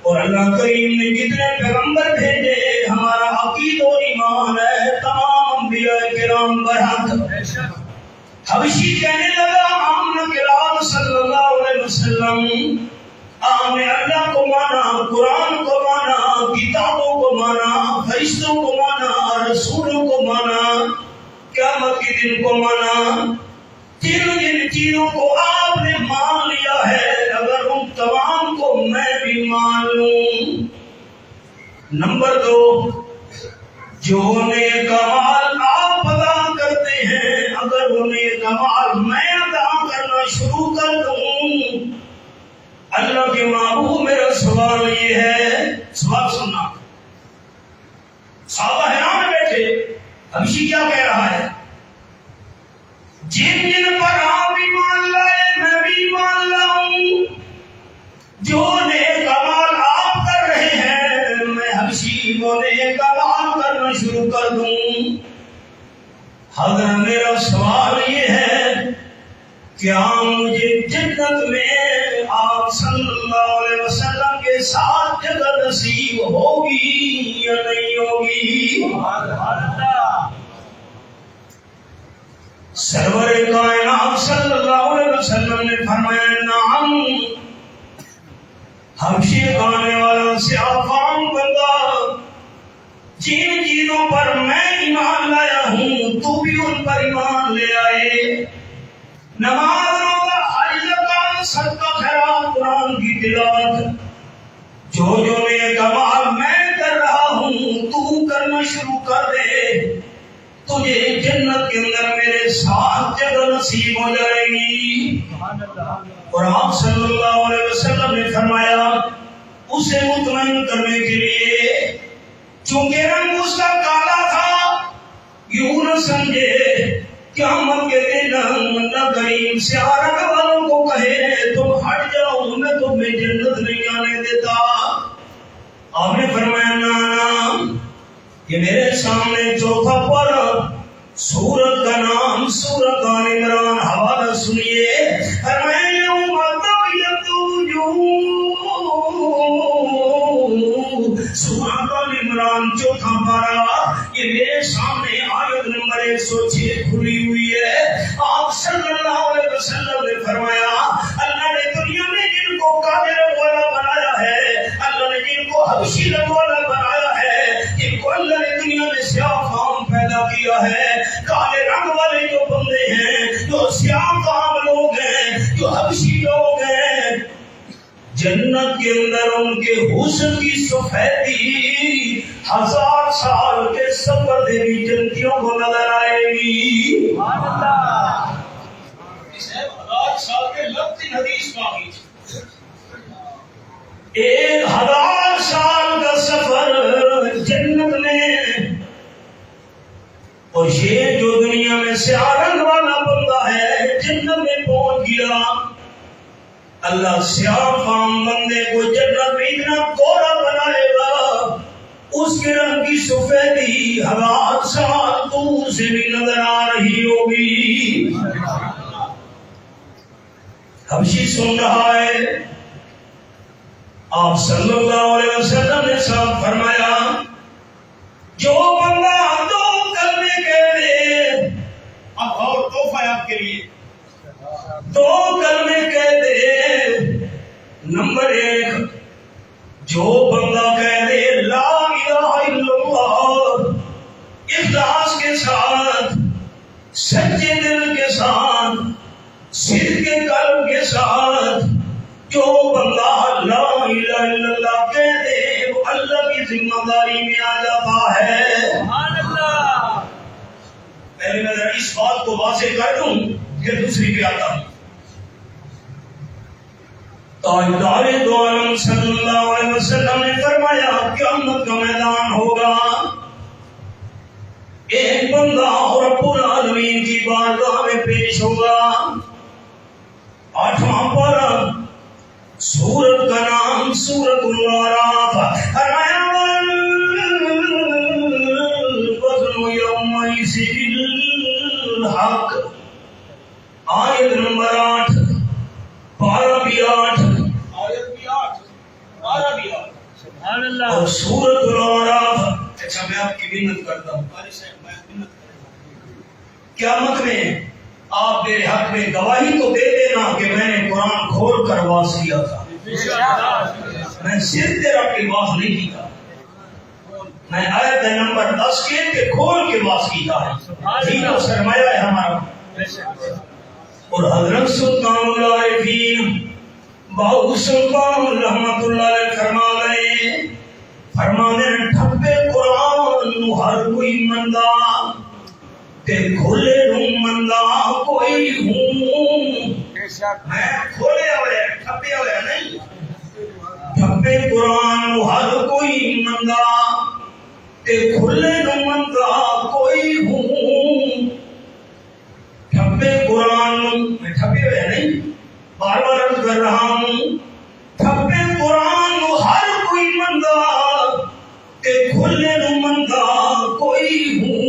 اور اللہ کریم نے جتنے پیغمبر بھیجے ہمارا عقیدہ و ایمان ہے تمام انبیاء کرام برحق۔ حبشی کہنے لگا آمنہ کے رات صلی اللہ علیہ وسلم، آپ نے اللہ کو مانا، قرآن کو مانا، کتابوں کو مانا، فرشتوں کو مانا، رسولوں کو مانا، قیامت کے دن کو مانا۔ جن چیزوں کو آپ نے مان لیا ہے اگر ان تمام کو میں بھی مان لوں۔ نمبر 2، جو نیک کمال آپ ادا کرتے ہیں اگر وہ نیک کمال میں ادا کرنا شروع کر دوں، اللہ کے محبوب میرا سوال یہ ہے، سوال سننا، صحابہ حیران میں بیٹھے، حبشی کیا کہہ رہا ہے؟ جن جن پر آپ ایمان لائے میں بھی ایمان لاؤں، جو نیک اعمال آپ کر رہے ہیں میں حبشی وہ نیک اعمال کرنا شروع کر دوں۔ حضرت میرا سوال یہ ہے کیا مجھے جنت میں آپ صلی اللہ علیہ وسلم کے ساتھ جگہ نصیب ہوگی یا نہیں ہوگی؟ سرور کائنات صلی اللہ علیہ وسلم نے فرمایا نعم۔ حبشی گانے والا سیافام بندہ، جن چیزوں پر میں ایمان لایا ہوں تو بھی ان پر ایمان لے آئے۔ نماز، روزہ، حج، زکات، صدقہ، خیرات، قرآن کی تلاوت، جو نیک اعمال میں کر رہا ہوں تو کرنا شروع کر دے، تجھے جنت کے اندر میرے ساتھ جگہ نصیب ہو جائے گی۔ اور آپ صلی اللہ علیہ وسلم نے فرمایا اسے مطمئن کرنے کے لیے، چونکہ رنگ اس کا کالا تھا، یوں نہ سمجھے قیامت کے دن اللہ کریم سیاہ رنگ والوں کو کہے تم ہٹ جاؤ میں تمہیں جنت نہیں آنے دیتا۔ آپ نے فرمایا نا، یہ میرے سامنے چوتھا پارہ، سورت کا نام سورت آل عمران، حوالہ سنیے۔ فرمایا یوم تبیض وجوہ، سورت آل عمران چوتھا پارہ، یہ میرے سامنے آیت نمبر 106 کھلی ہوئی ہے۔ آپ صلی اللہ علیہ وسلم نے فرمایا اللہ نے دنیا میں جن کو کالے رنگ والا بنایا ہے، اللہ نے جن کو حبشی رنگ والا بنایا ہے، جن کو اللہ نے دنیا میں سیاہ فام پیدا کیا ہے، کالے رنگ والے جو بندے ہیں، جو سیاہ فام لوگ ہیں، جو حبشی لوگ ہیں، جنت کے اندر ان کے حسن کی سفیدی 1000 سال کے سفر سے بھی جنتیوں کو نظر آئے گی. 1000 سال کے لفظ حدیث باقی 1000 سال کا سفر جنت میں. اور یہ جو دنیا میں سیاہ رنگ والا بندہ ہے جنت میں پہنچ گیا. اللہ سیاہ فام بندے کو جنت میں اتنا گورا بنائے گا اس کے رنگ کی سفیدی 1000 سال دور سے بھی نظر آ رہی ہوگی. حبشی سن رہا ہے. آپ صلی اللہ علیہ وسلم نے صاحب فرمایا جو بندہ 2 کلمے کہہ دے. اب اور تحفہ آپ کے لیے 2 کلمے کہہ دے. نمبر 1 جو بندہ کہہ دے لا الہ الا اللہ اخلاص کے ساتھ سچے دل کے ساتھ صدق کے قلب کے ساتھ جو بندہ لا الہ الا اللہ کہہ دے وہ اللہ کی ذمہ داری میں آ جاتا ہے. سبحان اللہ. پہلے میں ذرا اس بات کو واضح کر دوں پھر دوسری پہ آتا ہوں. تاجدار دو عالم صلی اللہ علیہ وسلم نے فرمایا قیامت کا میدان ہوگا. ایک بندہ رب العالمین کی بارگاہ میں پیش ہوگا. 8واں پارہ سورت کا نام سورت العراف. الوزن یومئذ الحق. آیت نمبر 8 پارہ بھی 8 آیت بھی 8 پارہ بھی 8. سبحان اللہ. اور سورت العراف. اچھا میں آپ کی منت کرتا ہوں قاری صاحب میں منت کرتا ہوں قیامت میں آپ میرے حق میں گواہی تو دے دینا کہ میں نے قرآن کھول کر واز کیا تھا. میں صرف تیرا کے واز نہیں کیا. میں آیت نمبر 10 کے کھول کے واز کیا ہے. دین و سرمایہ ہے ہمارا. اور حضرت سلطان اللہ علیہ باؤ سلطان رحمت اللہ علیہ فرمانے ٹھپے قرآن ہر کوئی مندہ تے کھولے ہوں مندہ کوئی ہوں. میں کھولے ہوئے ٹھپے ہوئے نہیں. ٹھپے قرآن ہر کوئی مندہ تے کھولے ہوں مندہ کوئی ہوں. ٹھپے قرآن میں ٹھپے ہوئے نہیں بار بار عرض کر رہا ہوں. ٹھپے قرآن ہر کوئی مندہ تے کھولے ہوں مندہ کوئی ہوں.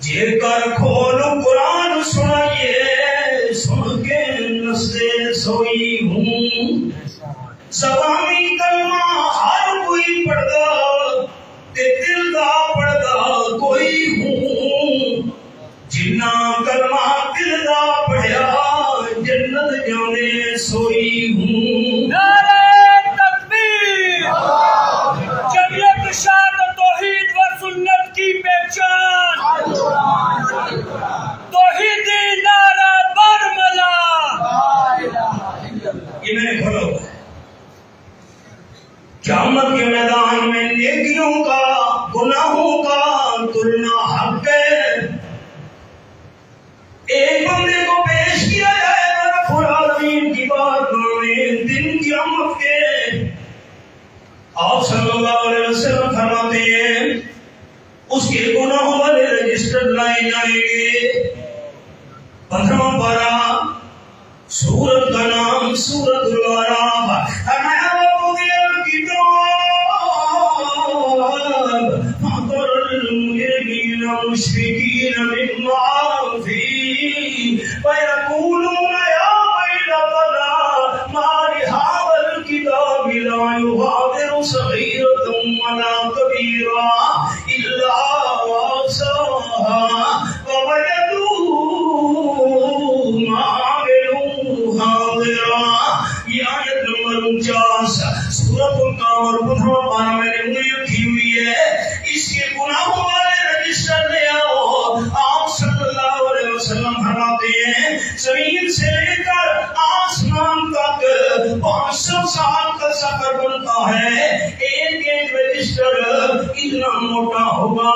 جے کر کھولو قرآن سنائیے سن کے نسے سوئی ہوں. زبانی کلمہ ہر کوئی پڑھدا تے دل دا پڑھدا کوئی ہوں. جنہ کلمہ دل دا پڑھیا جنت جانے سوئی ہوں. نعرہ تکبیر. جمعیت اشاعت توحید و سنت کی پہچان. توحیدی نعرہ برملا. یہ میں نے کھولا ہوا ہے. قیامت کے میدان میں نیکیوں کا گناہوں کا تلنا حق ہے. ایک بندے کو پیش کیا جائے گا رب العالمین کی بارگاہ میں دن قیامت کے. آپ صلی اللہ علیہ وسلم فرماتے ہیں اس کے گناہوں والے رجسٹر لائے جائیں گے. 15واں پارہ سورت کا نام سورت العراف. مشفقين مما فيه ويقولون يا ويلنا ما لهذا الكتاب لا يغادر صغيرة ولا كبيرة إلا أحصاها ووجدوا ما عملوا حاضرا. یہ آیت نمبر 49 سورۃ القمر 15واں پارہ میں نے انگلی رکھی ہوئی ہے. اس کے گناہوں والے رجسٹر لے آؤ. آپ صلی اللہ علیہ وسلم فرماتے ہیں زمین سے لے کر آسمان تک کتنا موٹا ہوگا،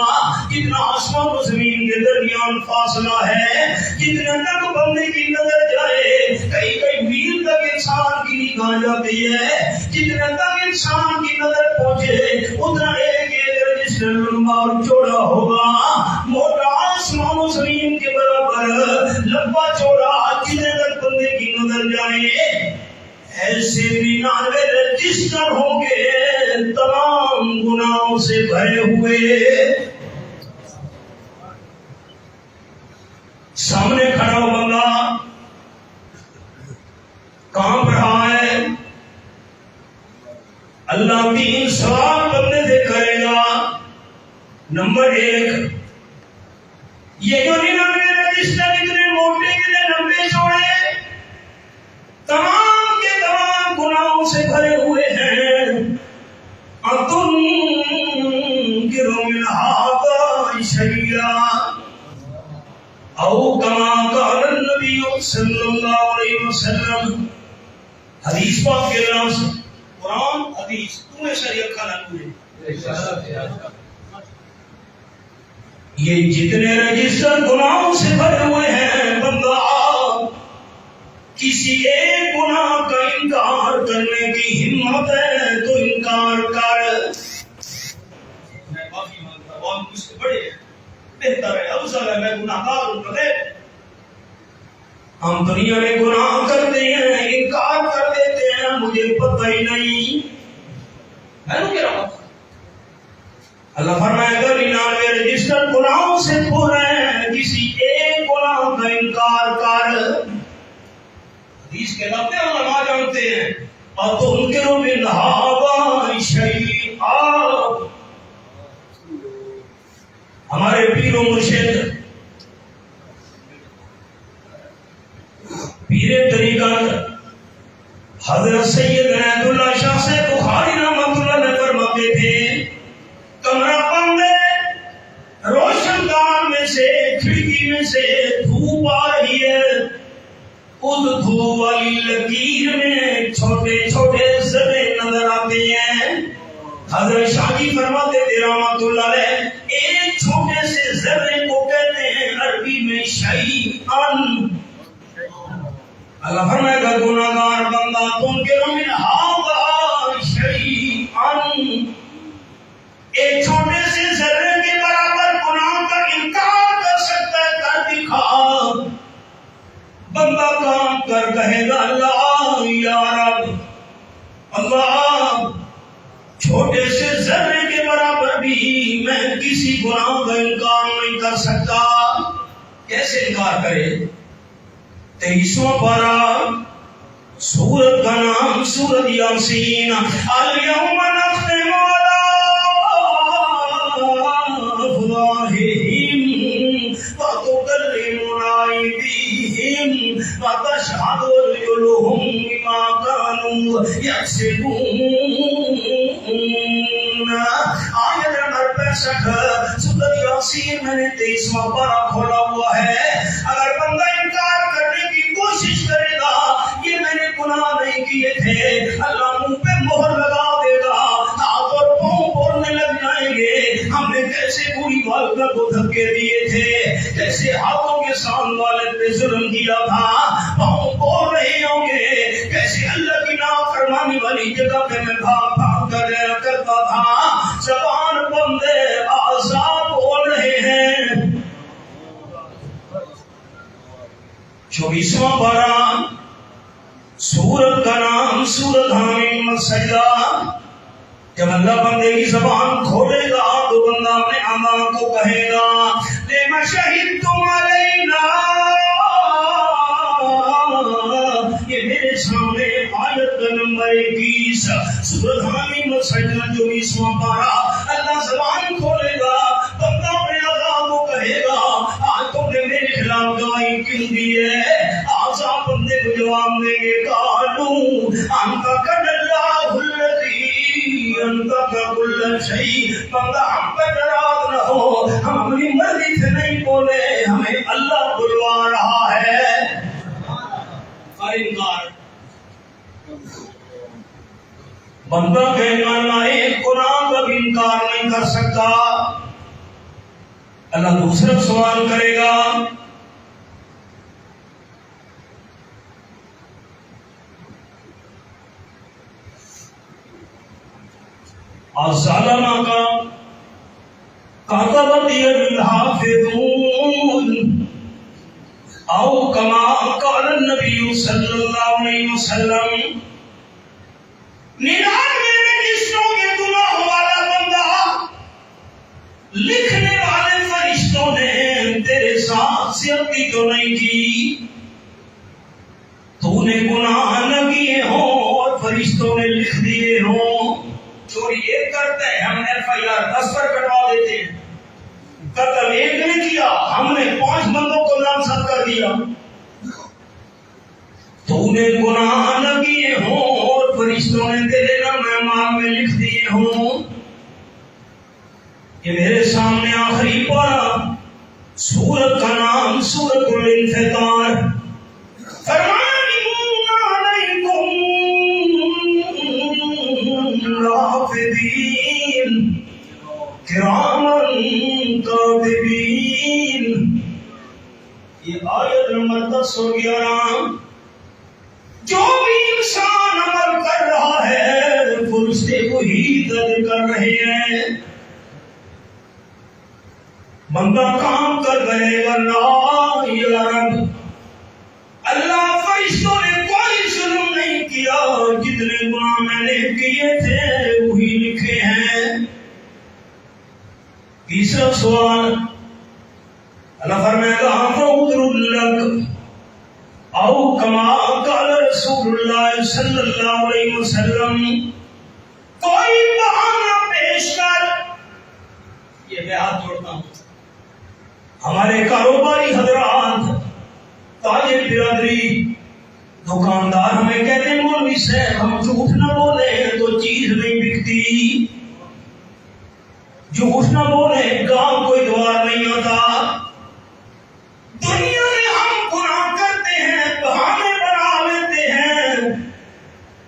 کتنا آسمان و زمین کے درمیان فاصلہ ہے، کتنے تک بندے کی نظر جائے، کئی میل تک انسان کی نگاہ جاتی ہے، جتنے تک انسان کی نظر پہنچے اتنا ایک رجسٹر لمبا اور چوڑا ہوگا، موٹا آسمان و زمین کے برابر، لمبا چوڑا جتنے تک بندے کی نظر جائے، ایسے 99 رجسٹر ہوں گے تمام گناہوں سے بھرے ہوئے۔ سامنے کھڑا ہو بندہ کانپ رہا ہے، اللہ 3 سوال بندے سے کرے گا۔ نمبر 1، یہ جو 99 رجسٹر اتنے موٹے اتنے لمبے چوڑے تمام کے تمام گناہوں سے بھرے ہوئے ہیں، أَتُنْكِرُ مِنْ هَذَا شَيْئًا أَوْ كَمَا قَالَ النَّبِيُّ صلی اللہ علیہ وسلم۔ حدیث پاک کے لفظ، قرآن حدیث تمہیں شریعت کا نقل ہے۔ یہ جتنے رجسٹر گناہوں سے بھرے ہوئے ہیں، بندہ کسی ایک گناہ کا انکار کرنے کی ہمت ہے تو انکار کر۔ میں معافی مانگتا ہوں، مجھ سے بڑے ہیں، بہتر ہے، افضل ہے، میں گناہ گار ہوں۔ ہم دنیا میں گناہ کرتے ہیں، انکار کر دیتے ہیں، مجھے پتہ ہی نہیں، میں نے کیا پتہ۔ اللہ فرمائے گا 99 رجسٹر گناہوں سے پورے ہیں، کسی ایک گناہ کا انکار کر۔ حدیث کے لفظ علماء جانتے ہیں، أَتُنْكِرُ مِنْ هَذَا شَيْئًا۔ ہمارے پیر و مرشد پیر طریقت حضرت سید عنایت اللہ شاہ سے بخاری رحمۃ اللہ علیہ فرماتے تھے، کمرہ بند ہے، روشن دان میں سے کھڑکی میں سے دھوپ آ رہی ہے، اس دھوپ والی لکیر میں چھوٹے چھوٹے ذرے نظر آتے ہیں۔ حضرت شاہ جی فرماتے تھے رحمۃ اللہ علیہ، ایک چھوٹے سے ذرے کو کہتے ہیں عربی میں شیئن۔ اللہ فرمائے گا گناہگار بندہ تنکر من ھذا شیئن، ایک چھوٹے سے ذرے کے برابر گناہ کا انکار کر سکتا ہے، کر دکھا۔ بندہ کام کر کہے گا اللہ یا رب، اللہ چھوٹے سے ذرے کے برابر بھی میں کسی گناہ کا انکار نہیں کر سکتا۔ کیسے انکار کرے؟ 23واں پارہ سورت کا نام سورت یاسین۔ الیوم نختم علی افواہہم وتکلمنا ایدیہم وتشہد ارجلہم بما کانوا یکسبون۔ آیت نمبر 65 سورت یاسین میں نے 23واں پارہ کھولا ہوا ہے۔ اگر بندہ انکار کرنے کی کوشش کرے گا یہ میں نے گناہ نہیں کیے تھے، اللہ منہ پہ مہر لگا دے گا، ہاتھ اور پاؤں بولنے لگ جائیں گے، ہم نے کیسے بری والدہ کو دھکے دیے تھے، کیسے ہاتھوں کے ساتھ والد پہ ظلم کیا تھا، پاؤں بول رہے ہوں گے، کیسے اللہ کی نافرمانی والی جگہ پہ میں بھاگ بھاگ کر رہا کرتا تھا، زبان بند ہے، اعضاء بول رہے ہیں۔ 24واں پارہ سورت کا نام سورت حامیم السجدہ۔ جب اللہ بندے کی زبان کھولے گا تو بندہ اپنے اعمال کو کہے گا لِمَ شَهِدْتُمْ عَلَيْنَا، یہ میرے سامنے آیت نمبر 21 سورت حامیم السجدہ 24واں پارہ۔ اللہ زبان کھولے گا، بندہ اپنے اعضاء کو کہے گا آج تم نے میرے خلاف گواہی کیوں دی ہے؟ اعضاء بندے کو جواب دیں گے قالوا انطقنا اللہ الذی انطق کل شیء، بندہ ہم پر ناراض نہ ہو، ہم اپنی مرضی سے نہیں بولے، ہمیں اللہ بلوا رہا ہے۔ اور انکار بندہ کہے گا اللہ ایک گناہ کا بھی انکار نہیں کر سکتا. اللہ دوسرا سوال کرے گا الظالمہ کا کاتب الحافظون او کما قال النبی صلی اللہ علیہ وسلم. 99 رجسٹروں کے گناہ والا بندہ لکھنے والے فرشتوں نے تیرے ساتھ زیادتی تو نہیں کی، تو نے گناہ نہ کیے ہوں اور فرشتوں نے لکھ دیے ہوں. چوری ایک کرتے ہیں ہم FIR 10 پر کٹوا دیتے ہیں، قتل ایک نے کیا ہم نے 5 بندوں کو نامزد کر دیا. تو نے گناہ نہ کیے ہوں اور فرشتوں نے تیرے نام اعمال میں لکھ دیے ہوں. یہ میرے سامنے آخری پارہ، سورت کا نام سورت الانفطار. فرمایا حافظین کرامن کاتبین. یہ آیت نمبر 10 اور 11. جو بھی انسان عمل کر رہا ہے فرشتے وہی درج کر رہے ہیں. بندہ کام کر رہے گا لا یا رب اللہ فرشتوں نے کوئی ظلم نہیں کیا، جتنے گناہ میں نے کیے تھے وہی لکھے ہیں. تیسرا سوال اللہ فرمائے گا فعذر لک او کما قال رسول اللہ صلی اللہ علیہ وسلم. کوئی بہانہ پیش کر. یہ میں ہاتھ جوڑتا ہوں. ہمارے کاروباری حضرات، تاجر برادری، دکاندار ہمیں کہتے ہیں مولوی صاحب ہم جھوٹ نہ بولے تو چیز نہیں بکتی، جھوٹ نہ بولے گاؤں کوئی دوار نہیں ہوتا. دنیا میں ہم گناہ کرتے ہیں، بہانے بنا لیتے ہیں.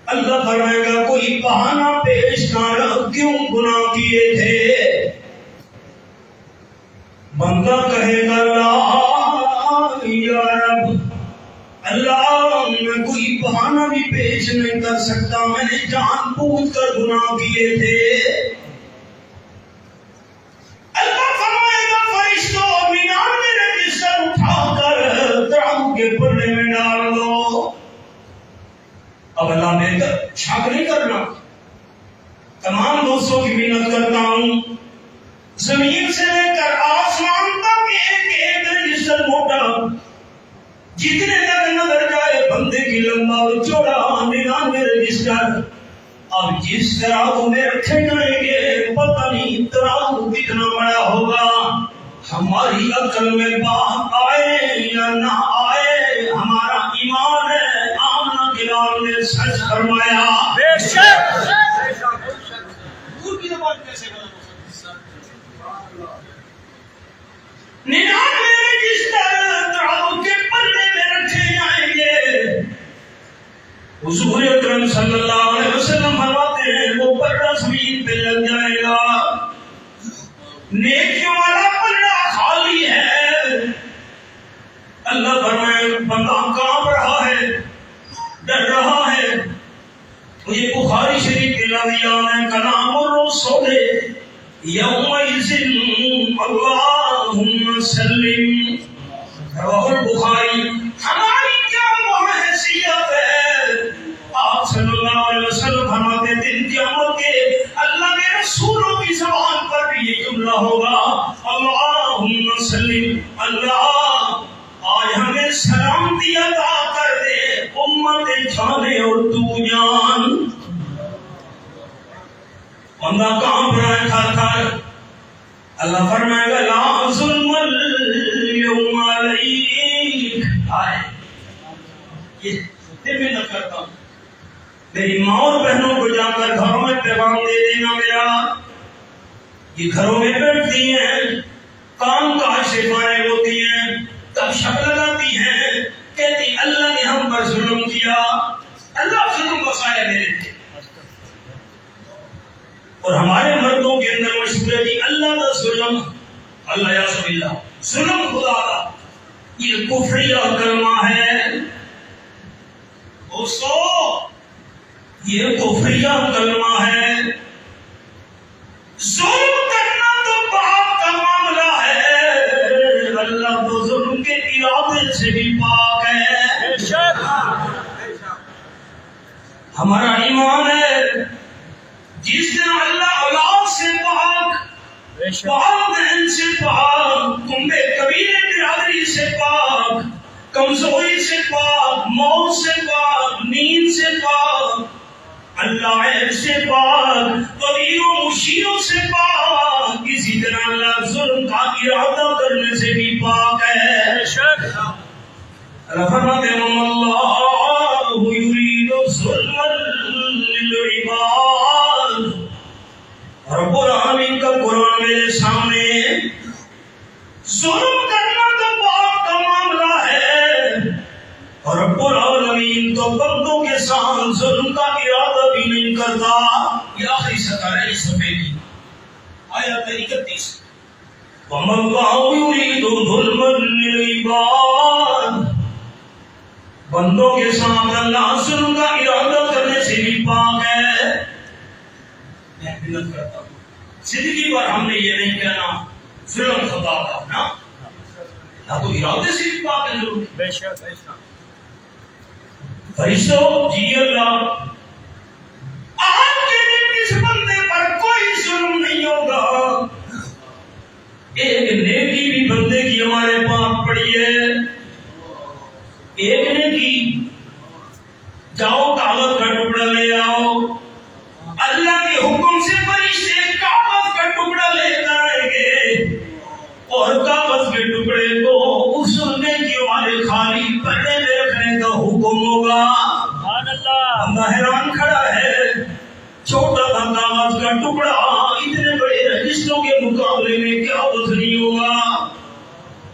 اللہ فرمائے گا کوئی بہانہ پیش کر کیوں گناہ کیے تھے. بندہ کہے گا لا یا رب اللہ میں کوئی بہانہ بھی پیش نہیں کر سکتا، میں نے جان بوجھ کر گناہ کیے تھے. اللہ فرمائے گا فرشتوں 99 رجسٹر اٹھا کر ترازو کے پلڑے میں ڈال دو. اب اللہ میں شک نہیں کرنا. تمام دوستوں کی محنت کرتا ہوں، زمین سے لے کر آسمان تک ایک ایک رجسٹر موٹا، جتنے تک نظر جائے بندے کی لمبا اور چوڑا 99 رجسٹر. اب جس ترازو میں رکھے جائیں گے پتہ نہیں ترازو کتنا بڑا ہوگا. ہماری عقل میں بات آئے یا نہ آئے، ہمارا ایمان ہے. آمنہ کے نام نے سچ فرمایا. بے شک پوری زبان کیسے بنا 99 رجسٹر ترازو کے پلڑے میں رکھے جائیں گے. حضور اکرم صلی اللہ علیہ وسلم فرماتے ہیں وہ پلڑا زمین پہ لگ جائے گا، نیکیوں والا پلڑا خالی ہے. اللہ فرمائے بندہ کانپ رہا ہے، ڈر رہا ہے. مجھے بخاری شریف کے لفظ یاد ہے کلام الرسول یومئذ اللہم سلم. رواه البخاری. ہماری کیا وہ حیثیت ہے. آپ صلی اللہ علیہ وسلم فرماتے دن قیامت کے اللہ کے رسولوں کی زبان پر بھی یہ جملہ ہوگا اللہم سلم. اللہ آج ہمیں سلامتی عطا کر دے، امت جانے اور تو جان. بندہ کہاں پر آئے تھا تھا. اللہ فرمائے گا لا ظلم اليوم علیک. آئے یہ میں نہ کرتا ہوں. میری ماں اور بہنوں کو جا کر گھروں میں پیغام دے دینا میرا. یہ گھروں میں بیٹھتی ہیں، کام کاج سے فارغ ہوتی ہیں، تب شک لگاتی ہیں، کہتی اللہ نے ہم پر ظلم کیا. اللہ ظلم بخائے میرے تھے. اور ہمارے مردوں کے اندر مشہور ہے جی اللہ کا ظلم، اللہ یا سب اللہ ظلم خدا کا، یہ کفریہ کلمہ ہے دوستو، یہ کفریہ کلمہ ہے۔ ظلم کرنا تو پاک کا معاملہ ہے، اللہ تو ظلم کے ارادے سے بھی پاک ہے۔ ہمارا ایمان ہے جس دن اللہ اولاد سے پاک، والدین سے پاک، کنبے کبیرے برادری سے پاک، کمزوری سے پاک، موت سے پاک، نیند سے پاک، اللہ عیب سے پاک، ولیوں مشیروں سے پاک، اسی طرح اللہ ظلم کا ارادہ کرنے سے بھی پاک ہے۔ اللہ فرماتے ہیں اللہ یرید ظلما للعباد، رب العالمین کا قرآن میرے سامنے، ظلم کرنا تو پاک کا معاملہ ہے اور رب العالمین تو بندوں کے ساتھ ظلم کا ارادہ بھی نہیں کرتا۔ یہ آخری سطر ہے اس صفحے کی، آیت 31، وَمَا اللَّهُ يُرِيدُ ظُلْمًا لِلْعِبَادِ، بندوں کے ساتھ اللہ ظلم کا ارادہ کرنے سے بھی پاک ہے۔ میں محنت کرتا ہوں زندگی پر ہم نے یہ نہیں کہنا ظلم خدا کا نا، یا تو ارادے سے بھی پاک ہے ضرور۔ بے شک فرشتوں جی اللہ آج کے دن اس بندے پر کوئی ظلم نہیں ہوگا، ایک نیکی بھی بندے کی ہمارے پاس پڑی ہے، ایک نیکی، جاؤ کاغذ کا ٹکڑا لے آؤ، اللہ کے حکم سے فرشتے کاغذ کا ٹکڑا لے کر آئیں گے اور کاغذ کے ٹکڑے کو اس نیکی والے خالی پڑے میں رکھنے کا حکم ہوگا۔ بندہ حیران کھڑا ہے، چھوٹا سا کاغذ کا ٹکڑا اتنے بڑے رجسٹروں کے مقابلے میں کیا وزنی ہوگا؟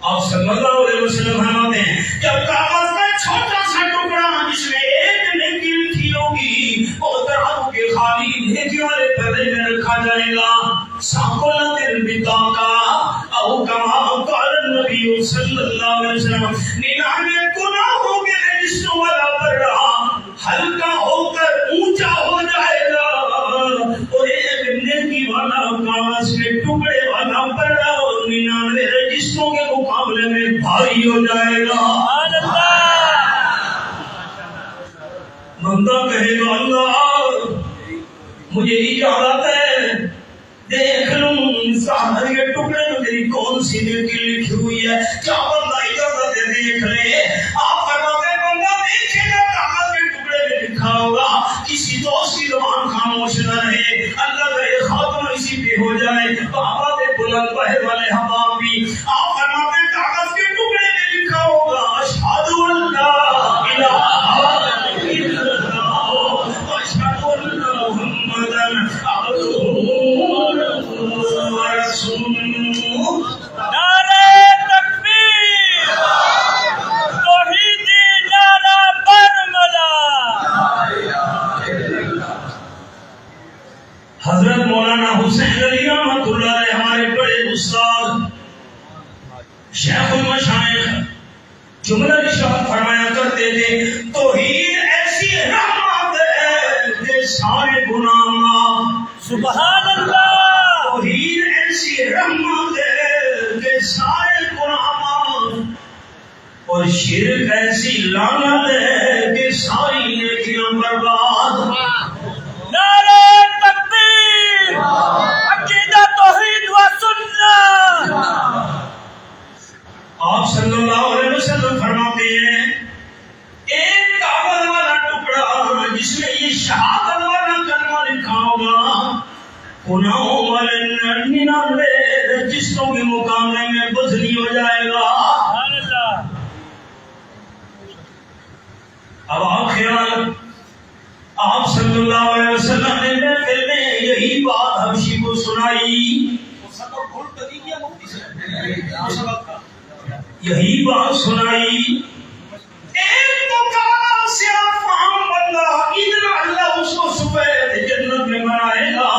آپ صلی اللہ علیہ وسلم فرماتے ہیں جب کاغذ کا چھوٹا سا ٹکڑا جس میں ایک نیکی لکھی ہوگی اور ترازو کے خالی نیکی والے پردے میں رکھا جائے گا، ساقلت البطاقہ او کما قال النبی صلی اللہ علیہ وسلم، 99 گناہوں کے رجسٹر والا پردہ ہلکا ہو کر اونچا ہو جائے گا اور ایک نیکی والا کاغذ کے ٹکڑے والا پردہ 99 رجسٹروں کے مقابلے میں بھاری ہو جائے گا۔ بندہ کہے گا اللہ مجھے اجازت ہے دیکھ لوں سارے یہ ٹکڑے میں تیری کون سی نیکی لکھی ہوئی ہے، کیا بندہ اجازت ہے دیکھ لے؟ آپ فرماتے ہیں بندہ دیکھے گا کاغذ کے ٹکڑے میں لکھا ہوگا، کسی دوست کی زبان خاموش نہ رہے، اللہ کا یہ خاتمہ اسی پہ ہو جائے، بابا دے بلند بہر والے حباب بھی۔ آپ فرماتے ہیں کاغذ کے ٹکڑے میں لکھا ہوگا اشہد ان لا الہ الا اللہ واشہد ان محمدا عبدہ ورسولہ۔ نعرہ تکبیر، توحیدی نعرہ برملا۔ حضرت مولانا حسین علی رحمۃ اللہ علیہ ہمارے بڑے استاد شیخ المشائخ جملہ ارشاد فرمایا کرتے تھے توحید ایسی رحمت ہے کہ سارے گناہ معاف۔ سبحان اللہ۔ توحید ایسی رحمت ہے کہ سارے گناہ معاف اور شرک ایسی لعنت ہے کہ ساری نیکیاں برباد۔ نعرہ تکبیر، عقیدہ توحید و سنت۔ آپ صلی اللہ علیہ وسلم فرماتے ہیں ایک کاغذ والا ٹکڑا جس میں یہ شہادت والا کلمہ لکھا ہوگا گناہوں والے 99 رجسٹروں کے مقابلے میں وزنی ہو جائے گا۔ اب آپ خیال آپ صلی اللہ علیہ وسلم نے محفل میں یہی بات حبشی کو سنائی، یہی بات سنائی، ایک تو کاغذ سے آپ فہم بندہ اتنا اللہ اس کو سفید جنت میں بنائے گا،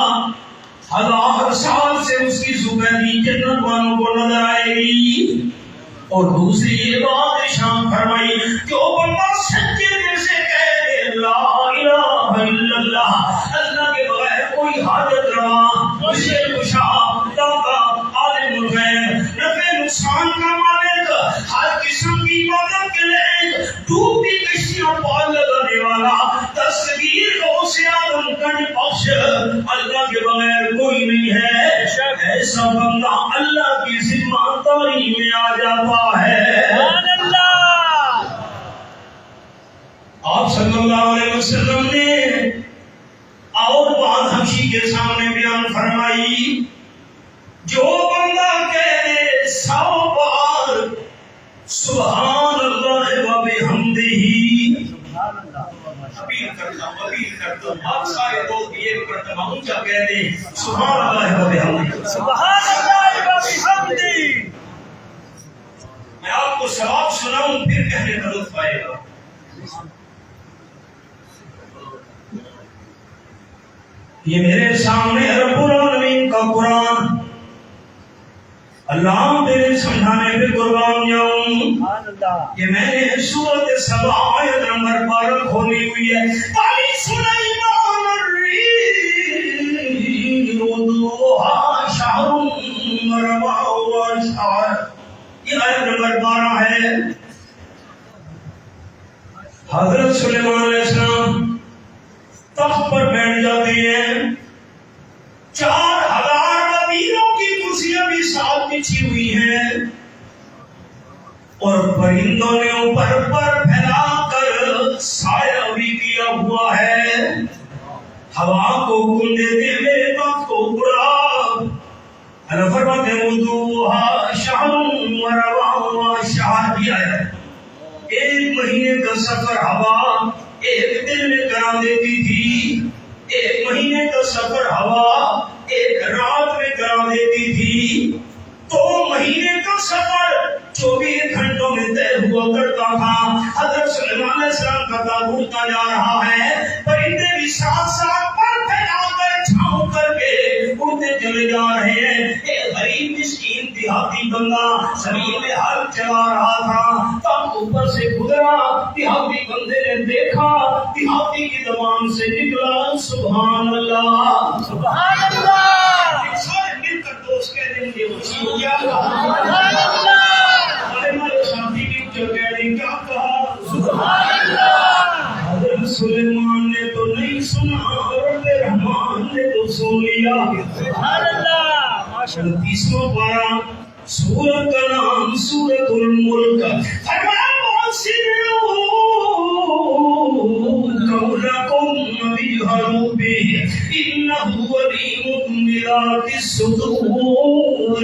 سفیدی جنت والوں کو نظر آئے گی. اور دوسری یہ بات ارشاد فرمائی جو بندہ سچے دل سے کہے لا الہ الا اللہ اللہ کے بغیر کوئی حاجت روا مشکل کشا داتا عالم الغیب نفع نقصان کا مالک ہر قسم کی عبادت کے لیے ڈوبتی کشتیوں پال لگانے والا تصویر کو سے آدم کن بخش اللہ کے بغیر کوئی نہیں ہے. ایسا بندہ اللہ کی ذمہ داری میں آ جاتا ہے. سبحان اللہ. آپ صلی اللہ علیہ وسلم نے اور بات حبشی کے سامنے بیان فرمائی جو بندہ کہے 100 بار سبحان اللہ و بحمدہ اپیل کرتا ہوں آپ سارے لوگ یہ مرتبہ اونچا کہہ دیں سبحان اللہ و بحمدہ. سبحان اللہ و بحمدہ. میں آپ کو ثواب سناؤں پھر کہنے کا لطف آئے گا. یہ میرے سامنے رب العالمین کا قرآن اللہ تیرے سمجھانے پہ قربان جاؤں. سبحان اللہ. یہ میں نے سورۃ سبا آیت نمبر 12 کھولی ہوئی ہے. قال سلیمان الريح غدوها شهر ورواحها شهر. یہ آیت نمبر 12 ہے. حضرت سلیمان علیہ السلام تخت پر بیٹھ جاتے ہیں. 4000 وزیروں کی کرسیاں بھی ساتھ بچھی ہوئی ہیں اور پرندوں نے اوپر پر پھیلا کر سایہ بھی کیا ہوا ہے. ہوا کو حکم دیتے ہوئے تخت کو اڑا. اللہ فرماتے ہیں وضوءها شهر ورواحها شهر. کیا ہے 1 مہینے کا سفر ہوا 1 دن میں کرا دیتی تھی. 1 مہینے کا سفر ہوا 1 رات میں کرا دیتی تھی. 2 مہینے کا سفر 24 گھنٹوں میں طے ہوا کرتا تھا. حضرت سلیمان علیہ السلام کا تابوت اڑتا جا رہا ہے. پرندے بھی ساتھ ساتھ پر پھیلا کر چھاؤں کر کے اڑتے چلے جا رہے ہیں. ایک غریب مسکین دیہاتی بندہ زمین میں ہل چلا رہا تھا. تب اوپر سے گزرا. دیہاتی بندے نے دیکھا. دیہاتی کی زبان سے نکلا سبحان اللہ. سبحان اللہ. سارے مل کر دوست کہہ دیں مجھے خوشی ہو گیا. سبحان اللہ. ہمارے ساتھی بھی جو کہہ دیں کیا کہا سبحان اللہ. حضرت سلیمان نے تو نہیں سنا رب رحمان نے تو سن لیا. سبحان اللہ. ماشاء اللہ. 30واں پارہ سورت کا نام سورت الملک. فرمایا وَأَسِرُّوا قَوْلَكُمْ وَاجْهَرُوا بِهِ إِنَّهُ عَلِيمٌ بِذَاتِ الصُّدُورِ.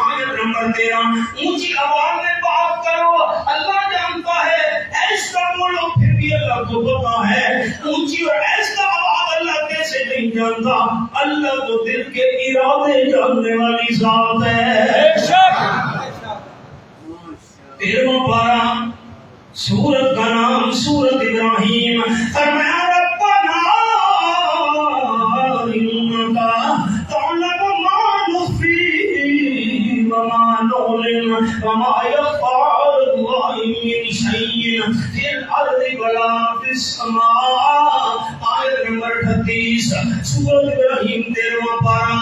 آیت نمبر 13. اونچی آواز میں بات کرو اللہ جانتا ہے. ایسا بولو پھر بھی اللہ کو پتا ہے. اونچی اور ایسا آواز اللہ کیسے نہیں جانتا. اللہ تو دل کے ارادے جاننے والی ذات ہے. بے شک. 13واں پارہ سورت کا نام سورت ابراہیم. فرمایا ربنا انک تعلم ما نخفی وما نعلن وما یخفی علی اللہ من شیء فی الارض ولا فی السماء. آیت نمبر 38 سورت ابراہیم 13واں پارہ.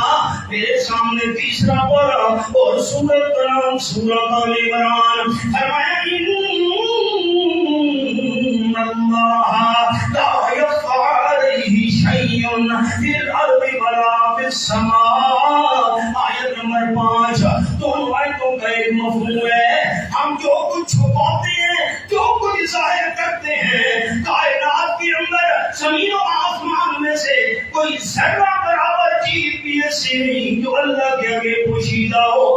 میرے سامنے تیسرا پارہ اور سورت کا نام سورت آل عمران. فرمایا اللہ لا يخفى عليه شيء في الارض ولا في السماء. آیت نمبر 5 دونوں آیتوں کا ایک مفہوم ہے. ہم جو کچھ چھپاتے ہیں جو کچھ ظاہر کرتے ہیں کائنات کے اندر زمین و آسمان میں سے کوئی ذرہ برابر چیز بھی ایسی نہیں جو اللہ کے آگے پوشیدہ ہو.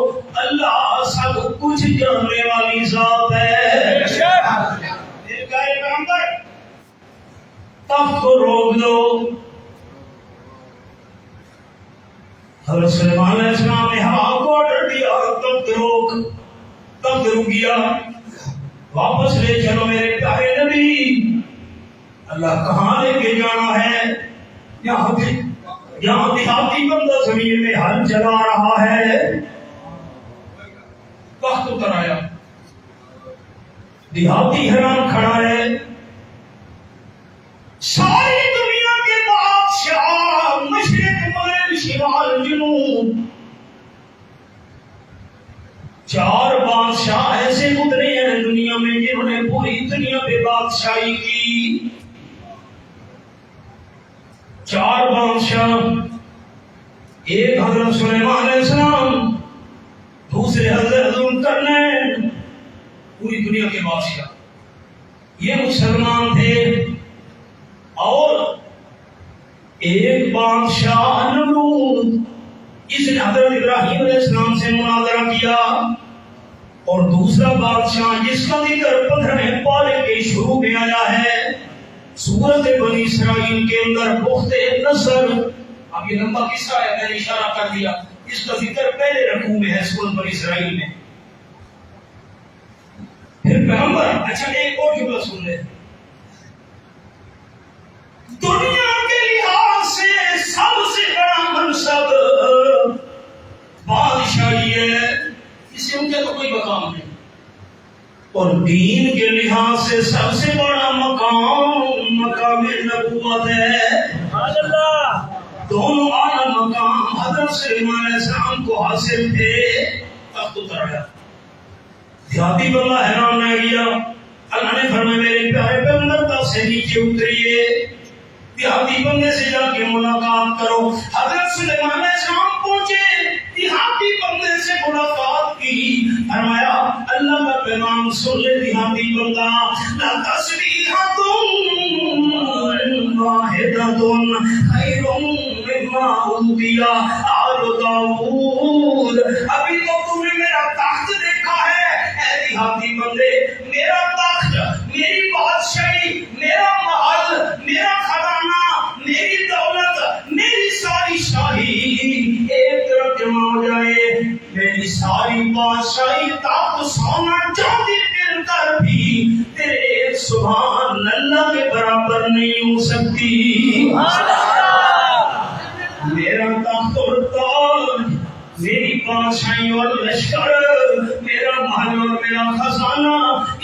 اللہ سب کچھ جاننے والی ذات ہے. بے شک. تب کو روک دو. حضرت سلیمان علیہ السلام نے ہوا کو آرڈر دیا تب روک. تب رک گیا. واپس لے چلو میرے پیارے نبی. اللہ کہاں لے کے جانا ہے؟ یہاں یہاں دیہاتی بندہ زمین میں ہل چلا رہا ہے، وقت اتر آیا، دیہاتی حیران کھڑا ہے، ساری دنیا کے بادشاہ مشرق مغرب شمال جنوب، 4 بادشاہ ایسے گزرے ہیں دنیا میں جنہوں نے پوری دنیا پہ بادشاہی کی۔ 4 بادشاہ، ایک حضرت سلیمان علیہ السلام، دوسرے حضرت ذوالقرنین، پوری دنیا کے بادشاہ یہ مسلمان تھے، اور ایک بادشاہ نمرود، اس نے حضرت ابراہیم علیہ السلام سے مناظرہ کیا، اور دوسرا بادشاہ جس کا ذکر 15ویں پارے کے شروع میں آیا ہے سورۃ بنی اسرائیل کے اندر، بخت نصر۔ اب یہ لمبا قصہ ہے، میں نے اشارہ کر دیا، اس کا ذکر پہلے رکوع میں ہے سورۃ بنی اسرائیل میں۔ پھر پیغمبر، اچھا ایک اور جملہ سن لے، دنیا کے لحاظ سے سب سے بڑا منصب بادشاہی ہے، اس سے ان کا تو کوئی مقام نہیں، اور دین کے لحاظ سے سب سے بڑا مقام مقام نبوت ہے۔ سبحان اللہ، دونوں اعلیٰ مقام حضرت سلیمان علیہ السلام کو حاصل تھے۔ تخت اتر گیا، دیہاتی بندہ حیران رہ گیا، اللہ نے فرمایا میرے پیارے پیغمبر کا سے نیچے اتریے، دیہاتی بندے سے جا کے ملاقات کرو۔ حضرت سلیمان علیہ السلام پہنچے، دیہاتی بندے سے ملاقات کی، فرمایا اللہ کا پیغام سن لے دیہاتی بندہ، لا تسبیحۃ واحدۃ خیر مما اوتی آل داؤد۔ ابھی تو تم نے میرا تخت دیکھا ہے اے دیہاتی بندے، میرا تخت، میری بادشاہی، میرا محل، میرا خزانہ، میری دولت، میری ساری شاہی ایک طرف جمع ہو جائے، میری ساری بادشاہی تخت سونا چاندی مل کر بھی تیرے ایک سبحان اللہ کے برابر نہیں ہو سکتی۔ میرا تخت اور تاج، میری بادشاہی اور لشکر، میرا محل اور میرا خزانہ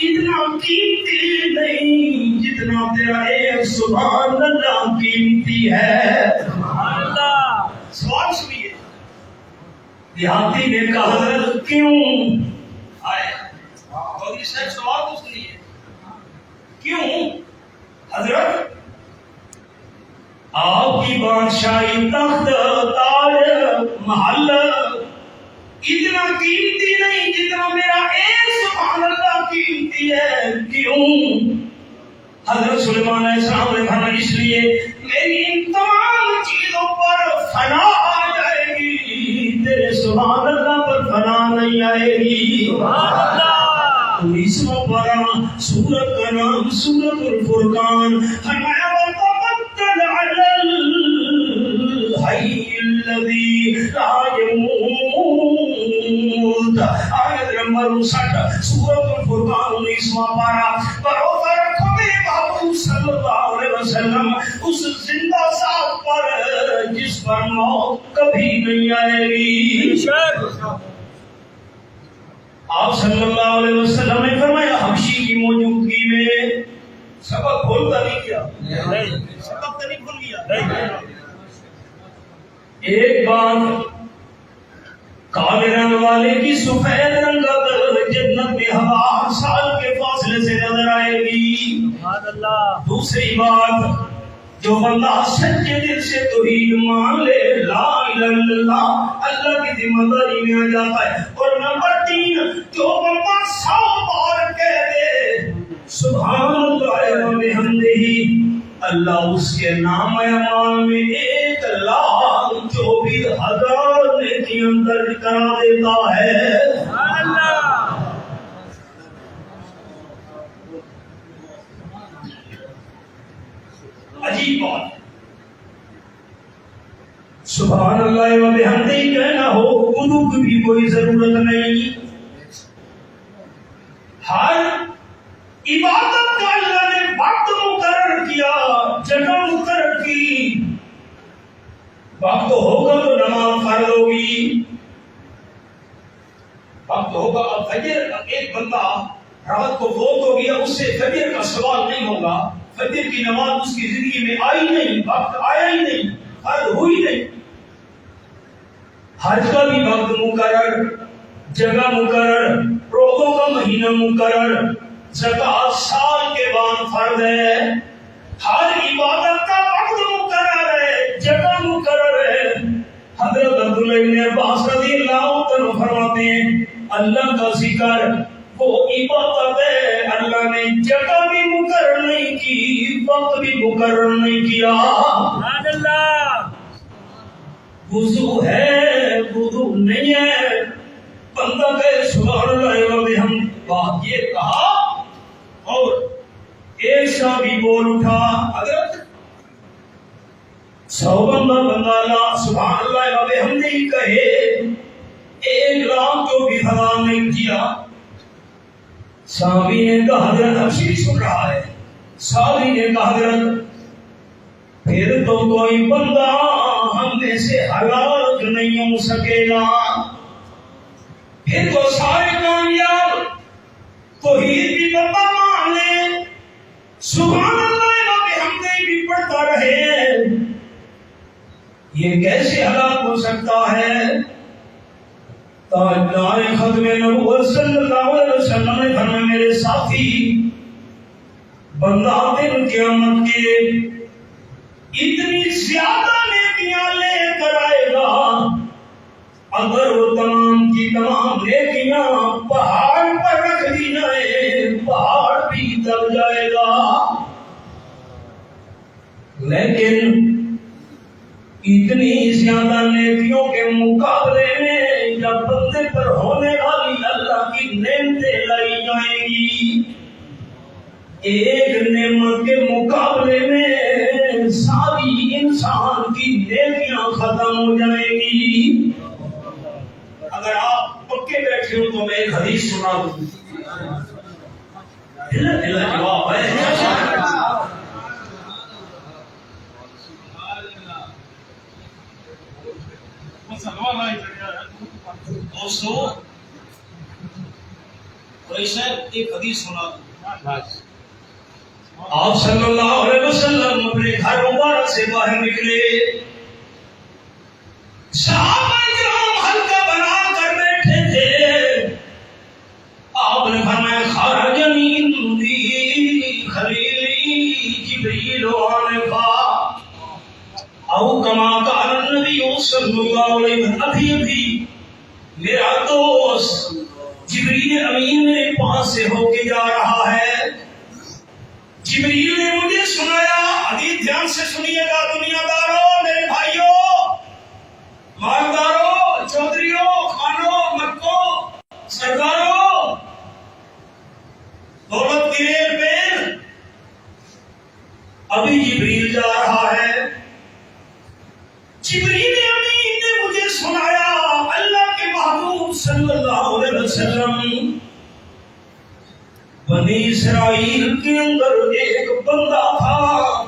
اتنا قیمتی نہیں جتنا تیرا ایک سبحان اللہ قیمتی ہے۔ سبحان اللہ۔ سوال سنیے، دیہاتی نے کہا حضرت کیوں آئے؟ اور اس سے سوال تو سنیے، کیوں حضرت؟ آپ کی بادشاہی، تخت، تاج، محل اتنا قیمتی نہیں جتنا میرا ایک سبحان اللہ قیمتی ہے، کیوں؟ حضرت سلیمان علیہ السلام نے فرمایا اس لیے میری ان تمام چیزوں پر فنا آ جائے گی، تیرے سبحان اللہ پر فنا نہیں آئے گی۔ سبحان اللہ۔ 19واں پارہ، سورت کا نام سورت الفرقان۔ فرمایا وَتَوَكَّلْ عَلَى الْحَيِّ الَّذِي لَا يَمُوتُ۔ آیت نمبر 59، سورت الفرقان 19واں پارہ۔ بھروسہ رکھو میرے محبوب صلی اللہ علیہ وسلم اس زندہ ذات پر جس پر موت کبھی نہیں آئے گی۔ آپ صلی اللہ علیہ وسلم نے فرمایا حبشی کی موجودگی میں سبق کھولتا نہیں کیا، سبق تو نہیں کھول گیا۔ ایک بار کالے رنگ والے کی سفید رنگ کا جنت میں 1000 سال کے فاصلے سے نظر آئے گی۔ سبحان اللہ۔ دوسری بات، جو بندہ سچے دل سے توحید مان لے، لا الہ الا اللہ، اللہ کی ذمہ داری میں آ جاتا ہے۔ اور نمبر 3، جو بندہ 100 بار کہہ دے سبحان اللہ و بحمدہ، اللہ اس کے نام اعمال میں 1,24,000 نیکیاں درج کرا دیتا ہے۔ سبحان اللہ۔ عجیب بات، سبحان اللہ و بحمدہ کہنا ہو، وضو کی بھی کوئی ضرورت نہیں۔ ہر عبادت کا اللہ نے وقت مقرر کیا، جگہ مقرر کی، وقت ہوگا تو نماز فرض ہوگی، وقت ہوگا. اب فجر ایک بندہ رات کو فوت ہو گیا، اس سے فجر کا سوال نہیں ہوگا، فجر کی نماز اس کی زندگی میں آئی نہیں، وقت آیا ہی نہیں، فرض ہوئی نہیں. حج کا بھی وقت مقرر، جگہ مقرر، روزوں کا مہینہ مقرر، زکوٰۃ سال کے بعد فرض ہے. ہر عبادت کا وقت مقرر ہے، جگہ مقرر ہے. حضرت عبداللہ بن عباس رضی اللہ عنہ فرماتے ہیں اللہ کا ذکر وہ عبادت ہے، اللہ نے جگہ بھی مقرر نہیں کی، وقت بھی مقرر نہیں کیا. سبحان اللہ. وضو ہے، وضو نہیں ہے، بندہ کہے سبحان اللہ و بحمدہ، بات یہ کہا اور ایک صحابی بول اٹھا حضرت 100 بندہ لا سبحان اللہ و بحمدہ کہے، 1,24,000 نہیں کیا. صحابی نے کہا حضرت ابھی سن رہا ہے، صحابی نے کہا حضرت پھر تو کوئی بندہ ہم میں سے ہلاک نہیں ہو سکے گا، پھر تو سارے کامیاب. توحید بھی بندہ مان لے، سبحان اللہ و بحمدہ بھی پڑھتا رہے، یہ کیسے ہلاک ہو سکتا ہے؟ تاجدار ختم نبوت صلی اللہ علیہ وسلم نے فرمایا میرے ساتھی بندہ دن قیامت کے اتنی زیادہ نیکیاں لے کر آئے گا، اگر وہ تمام کی تمام نیکیاں پہاڑ پر رکھ دی جائیں پہاڑ بھی دب جائے گا. لیکن اتنی زیادہ نیکیوں کے مقابلے میں جب بندے پر ہونے والی اللہ کی نعمتیں لائی جائیں گی، ایک نعمت کے مقابلے میں ساری انسان کی نیکیاں ختم ہو جائیں گی. اگر آپ پکے بیٹھے ہو تو میں ایک حدیث سنا دوں. جواب ہے دوستو، ایک حدیث سنا دوں. آپ صلی اللہ علیہ وسلم اپنے گھر مبارک سے باہر نکلے، صحابہ کرام حلقہ بنا کر بیٹھے تھے. آپ نے فرمایا خرجنی ذی خلیلی جبریل آنفا او کما قال النبی صلی اللہ علیہ وسلم. ابھی میرا دوست جبریل امین میرے پاس سے ہو کے جا رہا ہے. جبریل نے مجھے سنایا، حدیث دھیان سے سنیے گا دنیا داروں، میرے بھائیوں، مالداروں، چودھریوں، خانوں، مکوں، سرداروں، دولت کی ریل پہ ابھی جبریل جا رہا ہے. جبریل امین نے مجھے سنایا اللہ کے محبوب صلی اللہ علیہ وسلم بنی اسرائیل کے اندر ایک بندہ تھا،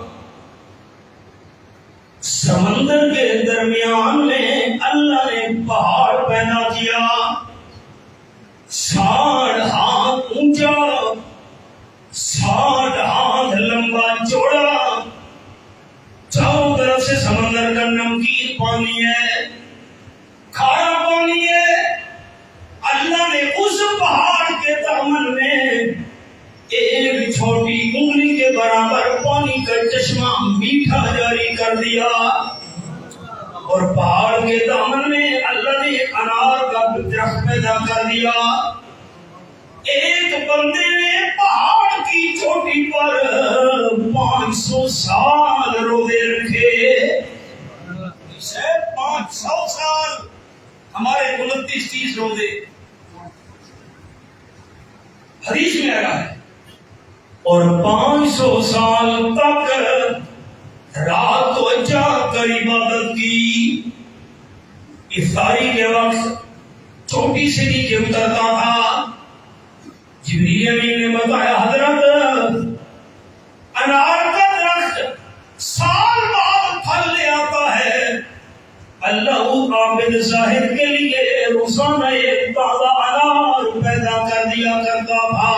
سمندر کے درمیان میں اللہ نے پہاڑ پیدا کیا، 60 ہاتھ اونچا، 60 ہاتھ لمبا چوڑا، چاروں طرف سے سمندر کا نمکین پانی ہے، کھارا پانی ہے. اللہ نے اس پہاڑ کے دامن میں ایک چھوٹی انگلی کے برابر پانی کا چشمہ میٹھا جاری کر دیا، اور پہاڑ کے دامن میں اللہ نے ایک انار کا درخت پیدا کر دیا. ایک بندے نے پہاڑ کی چوٹی پر 500 سال روزے رکھے. 500 سال، ہمارے 29-30 روزے. حدیث میں آیا ہے. اور 500 سال تک رات کو جاگ کر عبادت کی. افطاری کے وقت چھوٹی سے نیچے اترتا تھا. جبریل امین نے بتایا حضرت انار کا درخت سال بعد پھل لے آتا ہے، اللہ عابد ظاہر کے لیے روزانہ ایک تازہ انار پیدا کر دیا کرتا تھا،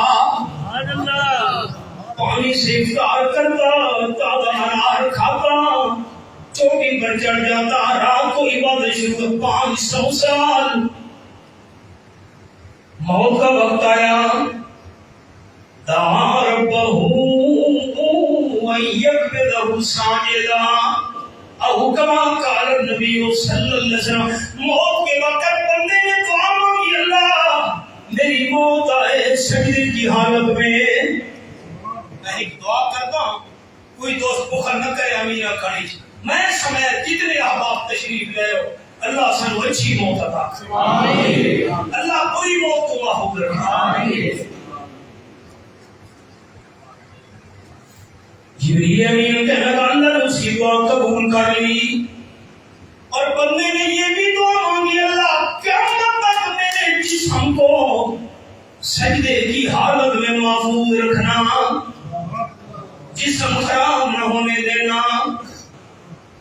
پانی سے افطار کرتا، تازہ انار کھاتا، چوٹی پر چڑھ جاتا، رات کو عبادت شروع 500 سال۔ موت کا وقت آیا، دعا ربہ ان یقبضہ ساجدا او کما قال النبی صلی اللہ علیہ وسلم۔ موت کے وقت بندے نے دعا مانگی، اللہ میری موت آئے سجدے کی حالت میں۔ میں ایک دعا کرتا ہوں، کوئی دوست بخل نہ کرے، امین کھڑی میں سمیت جتنے احباب تشریف لے ہو، اللہ سنو اچھی موت عطا کرے، اللہ بری موت کو محفوظ رکھے۔ جبریل امین کہنے لگا اللہ نے اس کی دعا قبول کر لی، اور بندے نے یہ بھی دعا مانگی، اللہ قیامت تک میرے جسم کو سجدے کی حالت میں محفوظ رکھنا، جسم خراب نہ ہونے دینا۔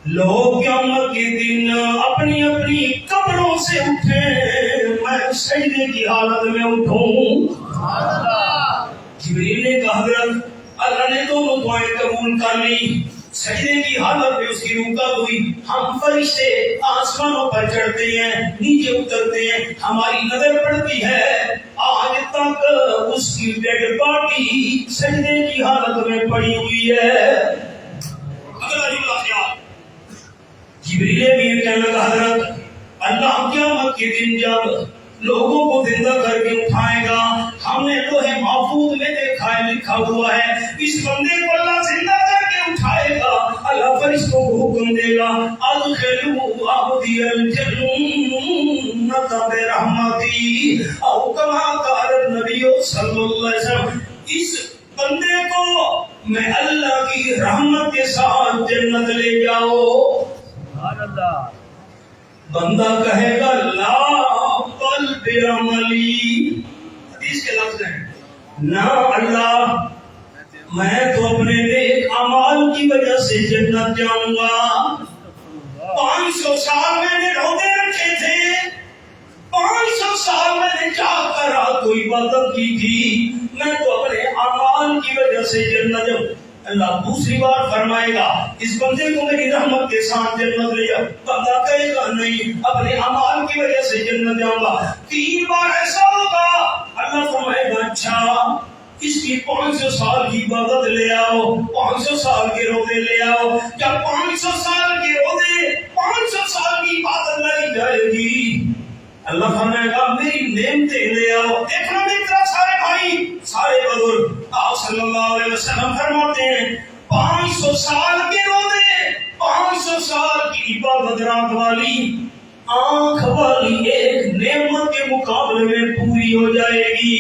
لوگ قیامت کے دن اپنی اپنی قبروں سے اٹھیں، میں سجدے کی حالت میں اٹھوں۔ جبریل نے کہا حضرت اللہ نے دونوں دعائیں قبول کر لی، سجدے کی حالت میں اس کی روح قبض ہوئی۔ ہم فرشتے آسمانوں پر چڑھتے ہیں، نیچے اترتے ہیں، ہماری نظر پڑتی ہے آج تک اس کی ڈیڈ باڈی سجدے کی حالت میں پڑی ہوئی ہے۔ اگلا جملہ خیال، جبریل امین کہنے لگا حضرت اللہ قیامت کے دن جب لوگوں کو زندہ کر کے اٹھائے گا، ہم نے لوح محفوظ میں دیکھا ہے، لکھا ہوا ہے اس بندے کو اللہ زندہ کر کے اٹھائے گا، اللہ فرشتوں کو حکم دے گا ادخلوا عبدی الجنۃ برحمتی او کما قال النبی صلی اللہ علیہ وسلم۔ اس بندے کو میں اللہ کی رحمت کے ساتھ جنت لے جاؤ۔ بندہ کہے گا لا بل بعملی، حدیث کے لفظ ہیں، نہ اللہ میں تو اپنے نیک اعمال کی وجہ سے جنت جاؤں گا۔ 500 سال میں نے روزے رکھے تھے، 500 سال میں نے جاگ کر رات کو عبادت کی تھی، میں تو اپنے اعمال کی وجہ سے جنت جاؤں۔ اللہ دوسری بار فرمائے گا اس بندے کو میری رحمت کے ساتھ جنت لے جاؤ، بندہ کہے گا نہیں اپنے اعمال کی وجہ سے جنت جاؤں گا۔ 3 بار ایسا ہوگا، اللہ فرمائے گا اچھا اس کی 500 سال کی عبادت لے آؤ، 500 سال کے روزے لے آؤ۔ جب 500 سال کے روزے 500 سال کی عبادت لائی جائے گی، اللہ فرمائے گا میری نعمتیں لے آؤ۔ دیکھنا میرا سارے بھائی، سارے بزرگ، آپ صلی اللہ علیہ وسلم فرماتے ہیں 500 سال کے روزے، 500 سال کی عبادت رات والی، آنکھ والی ایک نعمت کے مقابلے میں پوری ہو جائے گی۔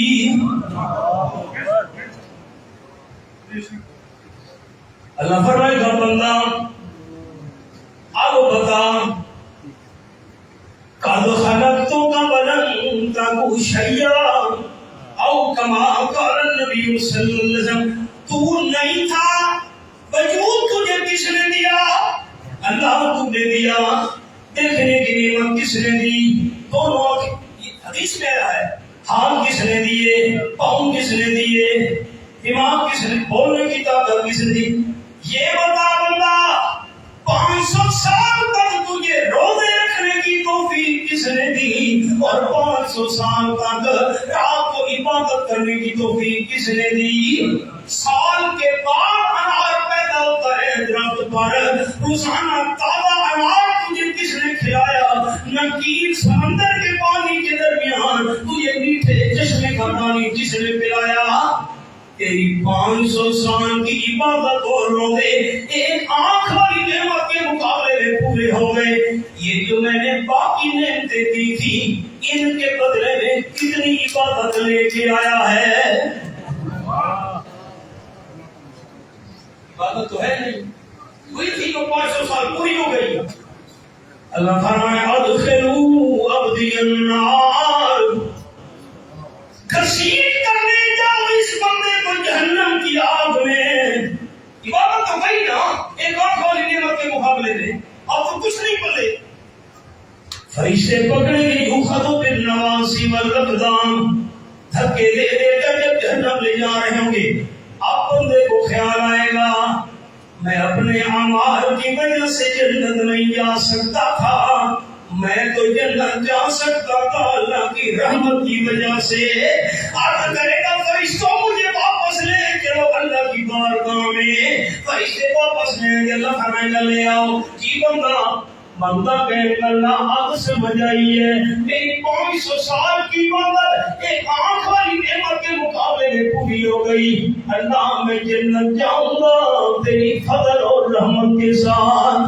اللہ فرمائے گا بندہ اب بتا قد خلقتک ولم تک شیئا او کما قال النبی صلی اللہ علیہ وسلم۔ تو نہیں تھا، وجود تجھے کس نے دیا؟ اللہ کو دے دیا۔ دیکھنے کی نعمت کس نے دی؟ دونوں حدیث میں آیا ہے، ہاتھ کس نے دیے، پاؤں کس نے دیے، دماغ کس نے، بولنے کی طاقت کس نے دی؟ یہ بتا بندہ 500 سال تک تجھے روزے رکھنے کی توفیق کس نے دی، اور 500 سال تک رات کو عبادت کرنے کی توفیق کس نے دی؟ سال کے بعد انار پیدا ہوتا ہے درخت پر، روزانہ تازہ انار تجھے کس نے کھلایا؟ نکیر سمندر کے پانی کے درمیان تجھے میٹھے چشمے کا پانی کس نے پلایا؟ تیری 500 سال کی عبادت اور روزے ایک آنکھ والی نعمت کے مقابلے میں پورے ہو گئے۔ یہ جو میں نے باقی نعمتیں دی تھی، ان کے بدلے میں کتنی عبادت لے کے آیا ہے؟ عبادت تو ہے نہیں، ہوئی تھی تو 500 سال پوری ہو گئی۔ اللہ فرمائے ادخلوا عبدی النار، گھسیٹ کر لے جاؤ اس بندے کو جہنم کی آگ میں۔ عبادت تو وہی نا، ایک آنکھ والی نعمت کے مقابلے میں اب تو کچھ نہیں پلے۔ فرشتے پکڑیں گے یوخذ بالنواصی والاقدام، دھکے دے دے کر جب جہنم لے جا رہے ہوں گے، اب بندے کو خیال آئے گا میں اپنے اعمال کی وجہ سے جنت نہیں جا سکتا تھا، میں تو جنت جا سکتا تھا اللہ کی رحمت کی وجہ سے۔ عرض کرے گا فرشتوں مجھے واپس لے چلو اللہ کی بارگاہ میں، فرشتے واپس لیں گے، اللہ فرمائے گا لے آؤ، جی بندہ کہے گا اللہ اب سمجھ آئی ہے میری 500 سال کی عمر ایک آنکھ والی نعمت کے مقابلے میں پوری ہو گئی، اللہ میں جنت جاؤں گا تیری فضل اور رحمت کے ساتھ۔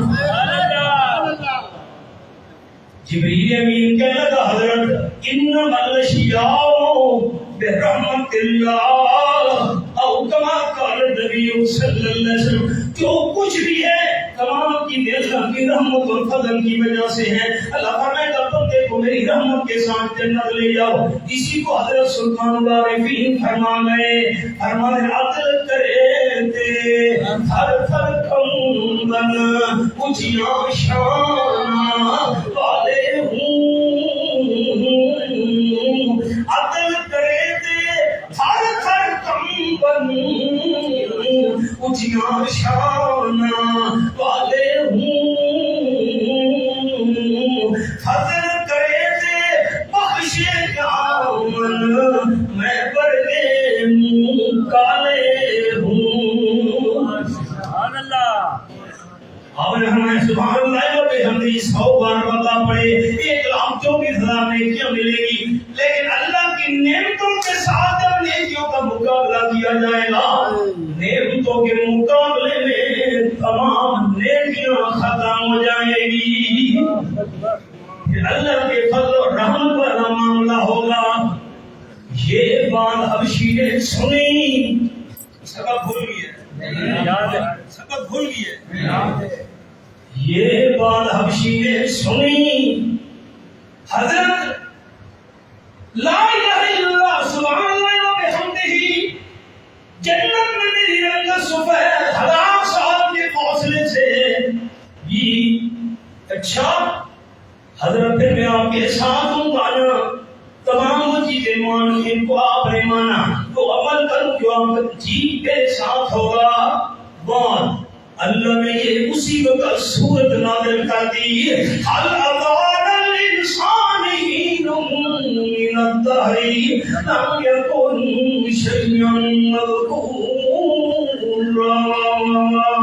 جبریل امین کہنے لگا حضرت انما الاشیاء برحمت اللہ او کما قال نبی صلی اللہ علیہ وسلم، جو کچھ بھی ہے تمام کی اللہ کی رحمت اور فضل کی وجہ سے ہے۔ اللہ فرمائے گا بندے کو میری رحمت کے ساتھ جنت لے جاؤ۔ اسی کو حضرت سلطان العارفین فرما گئے، فرمانے عدل کرے تے ہر تھر کمبن اونچیاں شان والے عدل کرے تے ہر تھر کمبن اونچیاں شان والے فضل کرے تے بخشے جامن میں برگے منہ کالے ہوں۔ سبحان اللہ، آپ نے ہمیں سبحان اللہ و بحمدہ 100 بار بتا پڑے، 1,24,000 نیکیاں ملے گی، لیکن اللہ کی نعمتوں کے ساتھ جب نیکیوں کا مقابلہ کیا جائے گا، نعمتوں کے مقابلے میں تمام نیکیاں ختم ہو جائیں گی، پھر اللہ کے فضل و رحمت والا معاملہ ہوگا۔ یہ بات حبشی نے سنی، سبق بھول گیا، سبق بھول گیا، یہ بات حبشی نے سنی، حضرت لا الہ الا اللہ سبحان اللہ و بحمدہ جنت میں میری رنگت سفید 1000 سال کے فاصلے سے بھی اچھا حضرت پھر میں آپ کے ساتھ ہوں مانا تمام وہ چیزیں مان ان کو آپ نے مانا تو عمل کروں جو آپ جی کے ساتھ ہوگا۔ بعد اللہ نے یہ اسی وقت سورت نازل کر دی، حل اطال الانسان حین من الدہر لم یکن شیئا مذکورا۔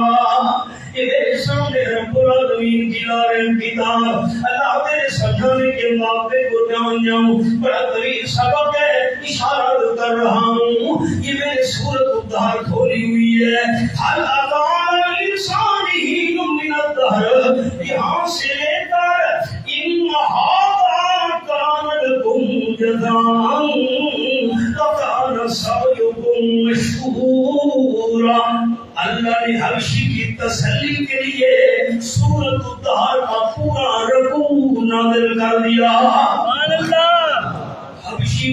یہ سامنے رب العالمین کی لارن کتاب، اللہ تیرے سجانے کے موقع کو جان جاؤں، بڑا طویل سبق ہے، اشارہ کر رہا ہوں، یہ میرے سورت الدہر کھولی ہوئی ہے۔ حل اطال الانسان حین من الدہر، یہاں سے لے کر ان هذا کان لکم جزاء وکان سعیکم مشکورا۔ اللہ نے حبشی کی تسلی کے لیے سورۃ الدہر کا پورا رکوع نازل کر دیا۔ حبشی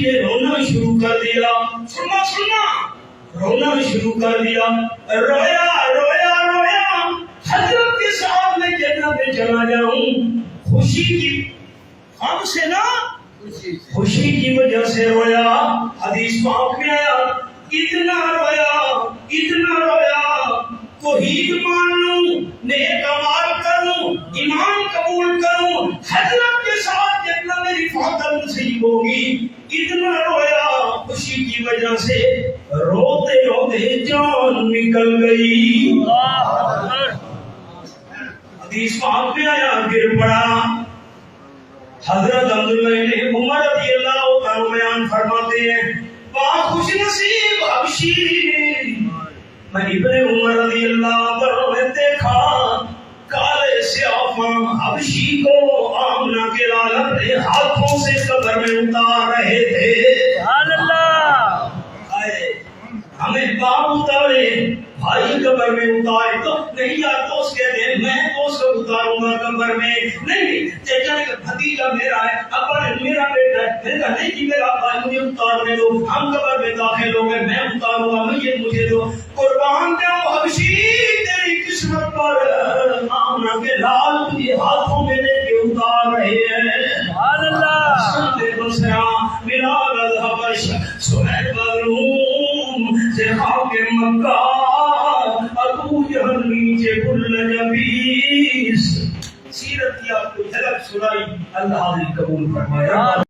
نے رونا شروع کر دیا، سننا رونا شروع کر دیا، رویا رویا رویا، حضرت کے ساتھ میں جنت میں چلا جاؤں، خوشی کی ہم سے نہ خوشی کی وجہ سے رویا۔ حدیث پاک میں آیا اتنا رویا توحید مان لوں، نیک اعمال کروں، ایمان قبول کروں، حضرت کے ساتھ جتنا میری فاتح نصیب ہوگی، اتنا رویا خوشی کی وجہ سے، روتے روتے جان نکل گئی۔ حدیث پاک میں آیا گر پڑا۔ حضرت عبداللہ بن عمر رضی اللہ عنہ بیان فرماتے ہیں، خوش نصیب حبشی، میں ابن عمر رضی اللہ عنہ نے دیکھا کالے سیاہ حبشی کو آمنہ کے لال اپنے ہاتھوں سے قبر میں اتار رہے تھے۔ سبحان اللہ، ہمیں باپ اتارے، بھائی قبر میں اتارے تو نہیں، یار دوست کہتے ہیں میں دوست کو اتاروں گا قبر میں، نہیں چچا کا بھتیجا میرا ہے، ابا نے میرا بیٹا ہے، میں کہا نہیں جی میرا بھائی مجھے اتارنے دو، ہم قبر میں داخل ہو گئے، میں اتاروں گا، مجھے دو، قربان جاؤں حبشی تیری قسمت پر آمنہ کے لال تجھے ہاتھوں میں لے کے اتار مکہ ابو جہل نیچے بل جبیس سیرت کی آپ کو جھلک سنائی، اللہ حاضری قبول فرمایا۔